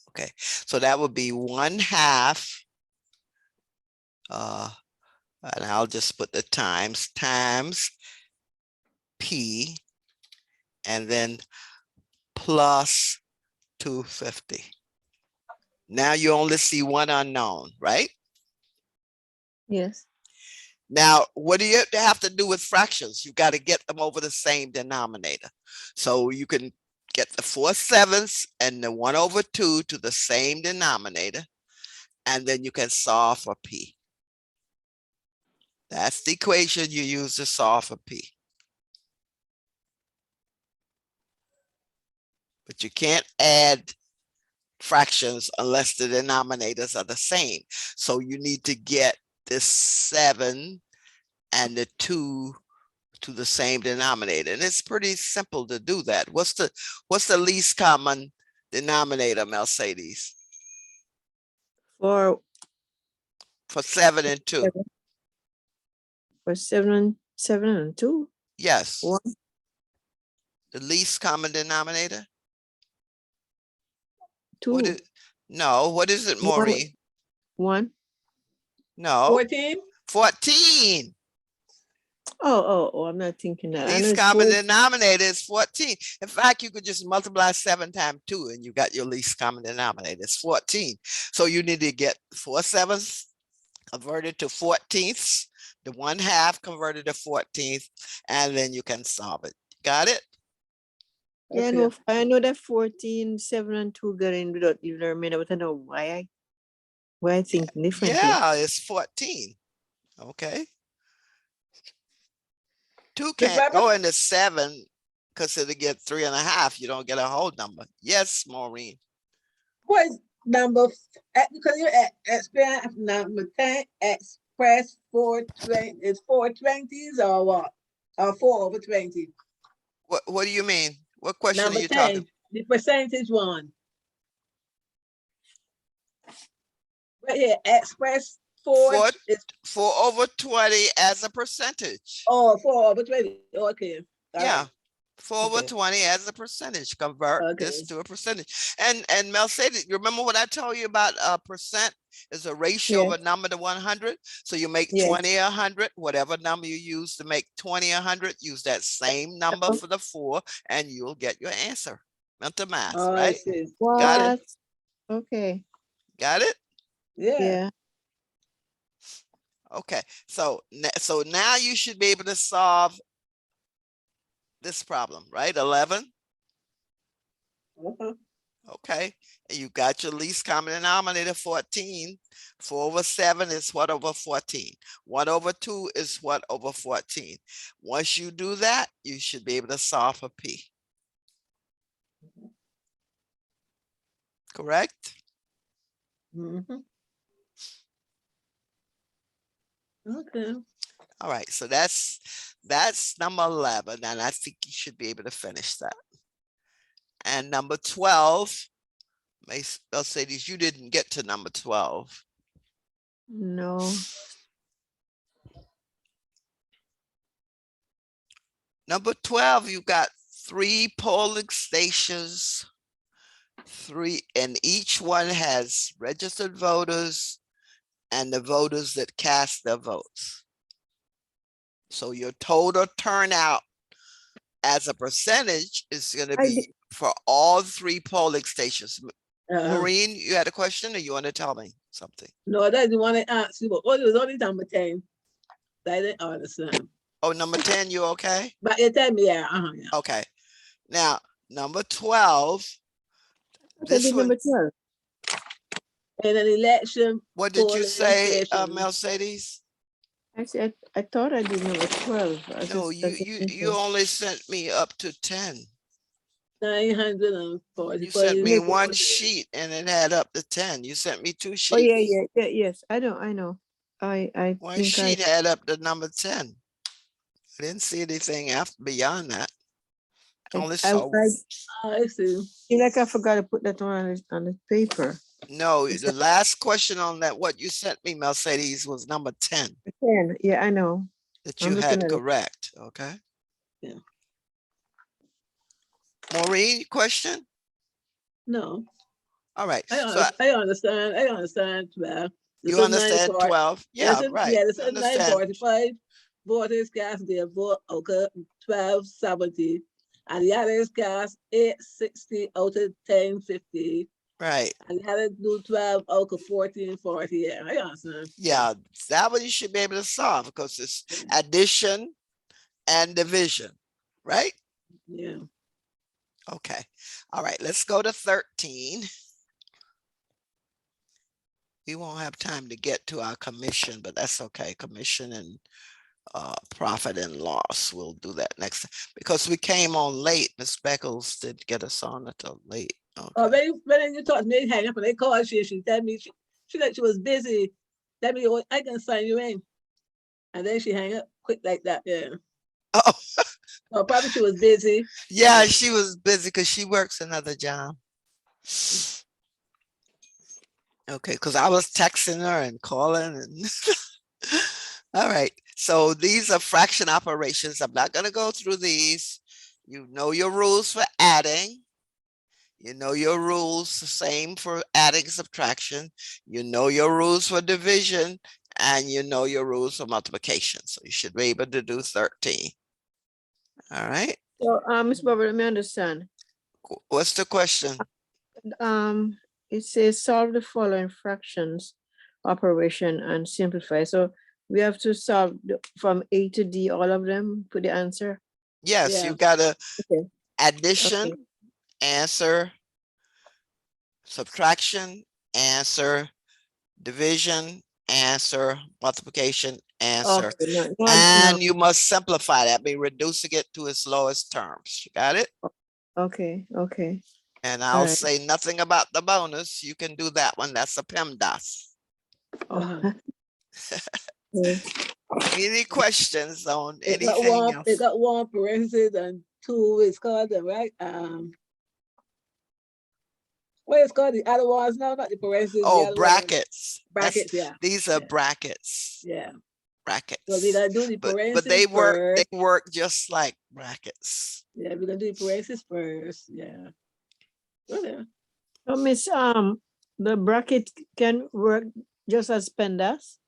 Okay, so that would be 1/2. And I'll just put the times P, and then plus 250. Now you only see one unknown, right? Yes. Now, what do you have to do with fractions? You got to get them over the same denominator. So you can get the 4 sevenths and the 1/2 to the same denominator, and then you can solve for P. That's the equation you use to solve for P. But you can't add fractions unless the denominators are the same. So you need to get this 7 and the 2 to the same denominator. And it's pretty simple to do that. What's the least common denominator, Mercedes? For for 7 and 2. For 7 and 2. Yes, 1. the least common denominator. 2. What is, no, what is it, Maureen? 1. No, 14? 14. Oh, I'm not thinking that. I know Least it's common 4. denominator is 14. In fact, you could just multiply 7 times 2 and you got your least common denominator. It's 14. So you need to get 4 sevenths converted to 14ths, the 1/2 converted to 14th, and then you can solve it. Got it? Yeah, Okay. I know that 14, 7 and 2 got in without even a minute, but I know why I think differently. Yeah, it's 14. Okay. 2 can't Barbara? go into 7 because it'll get 3.5. You don't get a whole number. Yes, Maureen. What is number, because you're at express number 10, express 420, is 420s or what? Or 4/20? What do you mean? What question are Number you 10, talking? the percentage one. Right here, express 4 4 is, 4/20 as a percentage. oh, 4/20, okay. All Yeah. right. 4/20 as a percentage. Convert this Okay. to a percentage. And Mel said, you remember what I told you about a percent is a ratio of a number to 100. So you make Yes. 20 100, whatever number you use to make 20 100, use that same number for the 4 and you'll get your answer. Mental math, Oh, I right? see. Got it? What? Okay. Got it? Yeah. Yeah. Okay. So now you should be able to solve this problem, right? 11. Uh-huh. Okay, and you got your least common denominator 14. 4/7 is what over 14. 1/2 is what over 14. Once you do that, you should be able to solve for P. Correct? Mhm. Okay. All right, so that's number 11, and I think you should be able to finish that. And number 12, Mercedes, you didn't get to number 12. No. Number 12, you got 3 polling stations, 3, and each one has registered voters and the voters that cast their votes. So your total turnout as a percentage is going to be for all 3 polling stations. Maureen, you had a question or you want to tell me something? No, I didn't want to ask you, but it was only number 10. I didn't understand. Oh, number 10, you okay? But you tell me, yeah. Yeah. Okay. Now, number 12. This one, number 12. In an election. what did you polling say, station. Mercedes? Actually, I thought I did number 12. No, you only sent me up to 10. 940. You sent me one sheet and it had up to 10. You sent me 2 sheets. Oh yeah, yes. I know. I One think sheet had up to number 10. I didn't see anything after beyond that. I only saw. I see. Feel like I forgot to put that on the paper. No, the last question on that, what you sent me, Mercedes, was number 10. 10. Yeah, I know. That you had correct. Okay. Yeah. Maureen, question? No. All right. I understand. I understand 12. You understand 12? Yeah, right. Yeah, this is 945 voters cast their vote, okay, 1270. And the others cast 860 out of 1050. Right. And the others do 12 out of 1440. Yeah, I understand. Yeah, that one you should be able to solve because it's addition and division, right? Yeah. Okay. All right, let's go to 13. We won't have time to get to our commission, but that's okay. Commission and profit and loss. We'll do that next time because we came on late. Ms. Beckles didn't get us on until late. Okay. When you talked to me, hang up and they called she told me she said she was busy. Tell me, oh, I can sign you in. And then she hang up quick like that. Yeah. Oh. Well, probably she was busy. Yeah, she was busy because she works another job. Okay, because I was texting her and calling and all right. So these are fraction operations. I'm not gonna go through these. You know your rules for adding. You know your rules, the same for adding, subtraction. You know your rules for division, and you know your rules for multiplication. So you should be able to do 13. All right. So, Ms. Barbara, let me understand. What's the question? It says solve the following fractions operation and simplify. So we have to solve from A to D, all of them, put the answer. Yes, Yeah. you got a Okay. addition, Okay. answer, subtraction, answer, division, answer, multiplication, answer. Okay. No, no. And you must simplify that by reducing it to its lowest terms. You got it? Okay. Okay. And All I'll right. say nothing about the bonus. You can do that one. That's a PEMDAS. Uh-huh. Okay. Any questions on It got anything one. It else? got one parentheses and two is called the right. What is called the other ones now? Not the parentheses. The Oh, other one. brackets. Brackets. Yeah. These are Yeah. brackets. Yeah. So we Brackets. gotta do the But parentheses they first. work just like brackets. Yeah, we're gonna do the parentheses first. Yeah. Okay. So Miss, the bracket can work just as PEMDAS.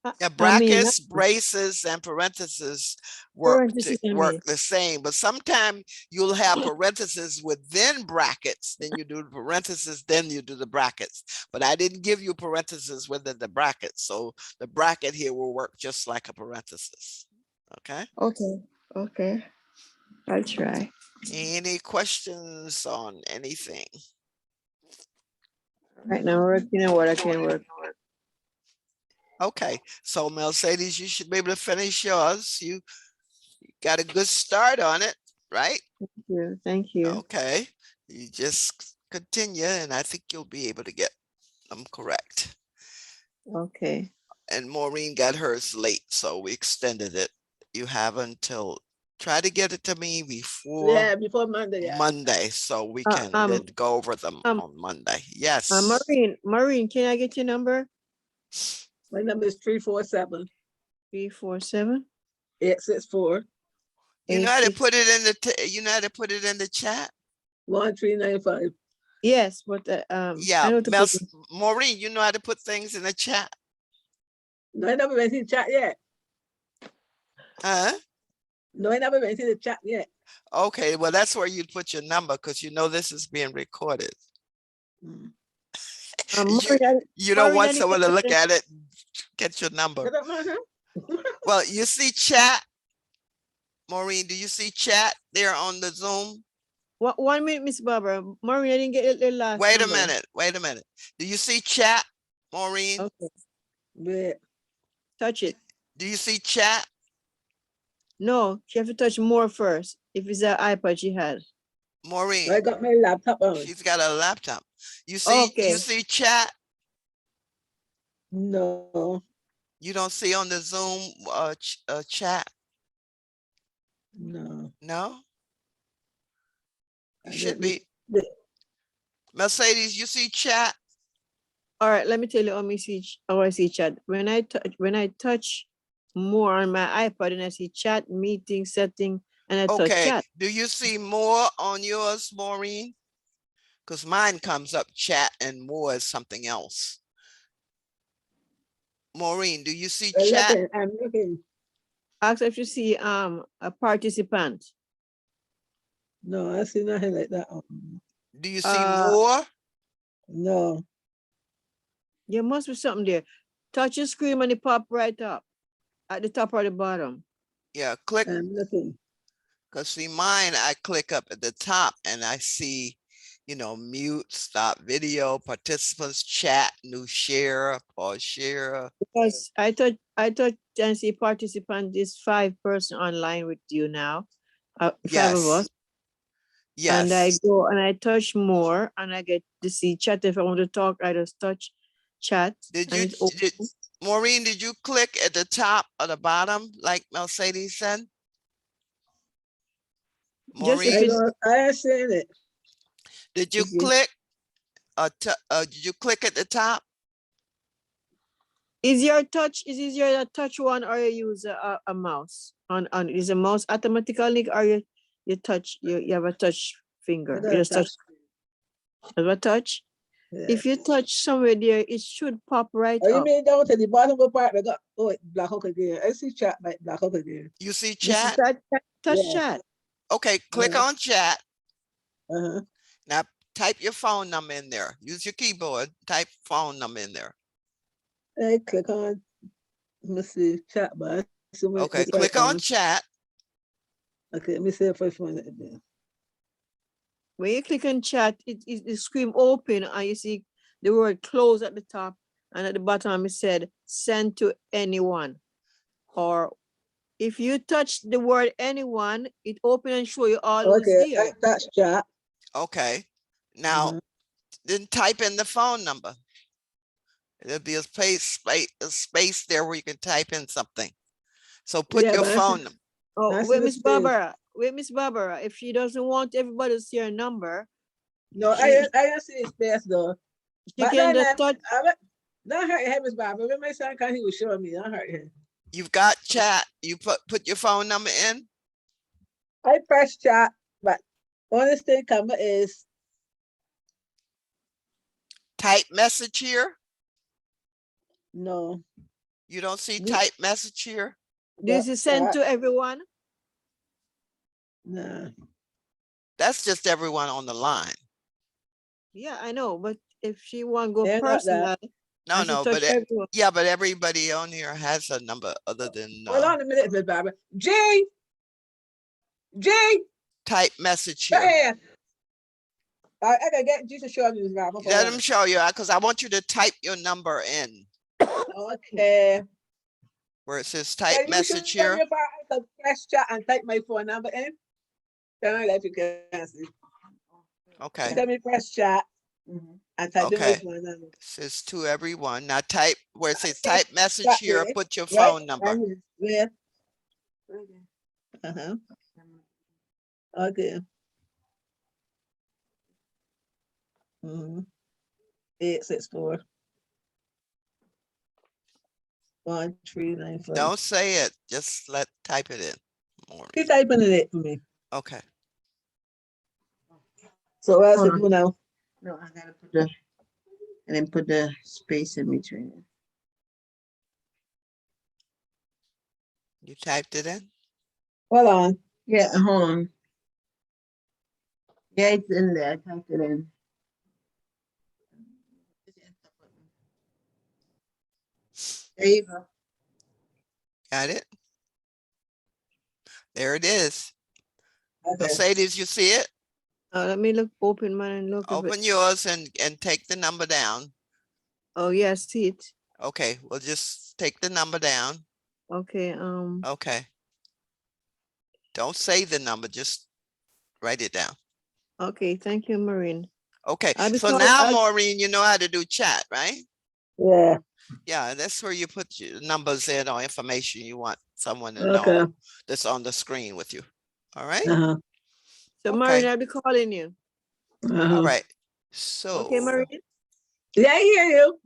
Yeah, I mean, brackets, braces, and parentheses parentheses, I work mean. the same, but sometimes you'll have parentheses within brackets, then you do the parentheses, then you do the brackets. But I didn't give you parentheses within the brackets, so the bracket here will work just like a parenthesis. Okay. Okay. Okay. I'll try. Any questions on anything? Right now, we're working on what I can work on. Okay, so Mercedes, you should be able to finish yours. You got a good start on it, right? Thank you. Thank you. Okay, you just continue and I think you'll be able to get them correct. Okay. And Maureen got hers late, so we extended it. You have until, try to get it to me before Yeah, before Monday. Yeah. Monday, so we can then go over them on Monday. Yes. Maureen, can I get your number? My number is 347 347 864 You know how to 86. put it in the, you know how to put it in the chat? 1395. Yes, but Yeah, I know to put it. Maureen, you know how to put things in the chat? No, I never went in the chat yet. Huh? No, I never went in the chat yet. Okay, well, that's where you'd put your number because you know this is being recorded. Mm. You don't Maureen, want I didn't someone to get look it. at it, get your number. Does that matter? Well, you see chat? Maureen, do you see chat there on the Zoom? 1 minute, Miss Barbara. Maureen, I didn't get the last Wait a number. minute, wait a minute. Do you see chat, Maureen? Okay, But touch it. Do you see chat? No, she have to touch more first. If it's an iPad she has. Maureen, I got my laptop on. she's got a laptop. You see, Okay. you see chat? No, You don't see on the Zoom chat? no. No? You I should didn't- be. Mercedes, you see chat? All right, let me tell you how I see chat. When I touch more on my iPad and I see chat, meeting, setting, and I touch Okay, chat. do you see more on yours, Maureen? Because mine comes up chat and more is something else. Maureen, do you see chat? I'm looking. Ask if you see a participant. No, I see nothing like that. Do you see Uh, more? No. There must be something there. Touch your screen and it pop right up at the top or the bottom. Yeah, click, I'm looking. because see mine, I click up at the top and I see, you know, mute, stop video, participants, chat, new share, pause share. Because I thought and see participant is 5 person online with you now. 5 of us. Yes. And I go and I touch more and I get to see chat. If I want to talk, I just touch chat. Did and you, it's open. Maureen, did you click at the top or the bottom, like Mercedes said? Just if Maureen, it's I ain't seen it. did you Okay. click? Did you click at the top? Is your touch, is easier a touch one or you use a mouse? Is a mouse automatically or you touch, you have a touch finger? You just touch, have a touch? Yeah. If you touch somewhere there, it should pop right Oh, you up. mean down to the bottom of the part? They got, oh, it black up again. I see chat, but black up again. You see This is chat? touch Yeah. chat. Okay, click Yeah. on chat. Uh-huh. Now type your phone number in there. Use your keyboard, type phone number in there. I click on, let me see, chat, but Okay, click on chat. Okay, let me see if I find it again. When you click on chat, it screen open and you see the word close at the top, and at the bottom it said send to anyone. Or if you touch the word anyone, it open and show you all who's Okay, there. that's chat. Okay, now Mhm. then type in the phone number. There'll be a space there where you can type in something. So put Yeah, your but I see, phone. Oh, I see wait, the Miss space. Barbara. Wait, Miss Barbara. If she doesn't want everybody to see her number, No, she I don't see the space though. she But can then, just touch. don't hurt your head, Miss Barbara. When my son come, he was showing me, don't hurt your head. You've got chat. You put your phone number in. I press chat, but only thing coming is, Type message here. no. You don't see This type message here. this is sent to everyone. Nah. That's just everyone on the line. Yeah, I know. But if she want to go They ain't got that. personal, No, I should no, touch but everyone. yeah, but everybody on here has a number other than Hold on a minute, Miss Barbara. G, type message right here. here. I gotta get G to show me, Miss Barbara. Let them show you because I want you to type your number in Okay. where it says Can type you message show me here. if I can press chat and type my phone number in? Then I let you can see. Okay. Tell me press chat and type in my Okay. phone number. It says to everyone. Now type where it says type message Chat here, there, put your right? phone number. And where? Uh-huh. Okay. 864 1395. Don't say it. Just type it in. Maureen. Keep typing it for me. Okay. So what else Hold to on. do now? No, I gotta put the and then put the space in between. You typed it in? Hold on. Yeah, hold on. Yeah, it's in there. I typed it in. There you go. Got it? There it is. Okay. Mercedes, you see it? Let me open mine and look. Open yours and take the number down. Oh yeah, I see it. Okay, we'll just take the number down. Okay. Okay. Don't say the number, just write it down. Okay. Thank you, Maureen. Okay, I'll be so calling- now, I'll- Maureen, you know how to do chat, right? Yeah. Yeah, that's where you put your numbers in or information you want someone to Okay. know that's on the screen with you. All right? Uh-huh. So Okay. Maureen, I'll be calling you. Uh-huh. All right. So. Okay, Maureen. Yeah, I hear you.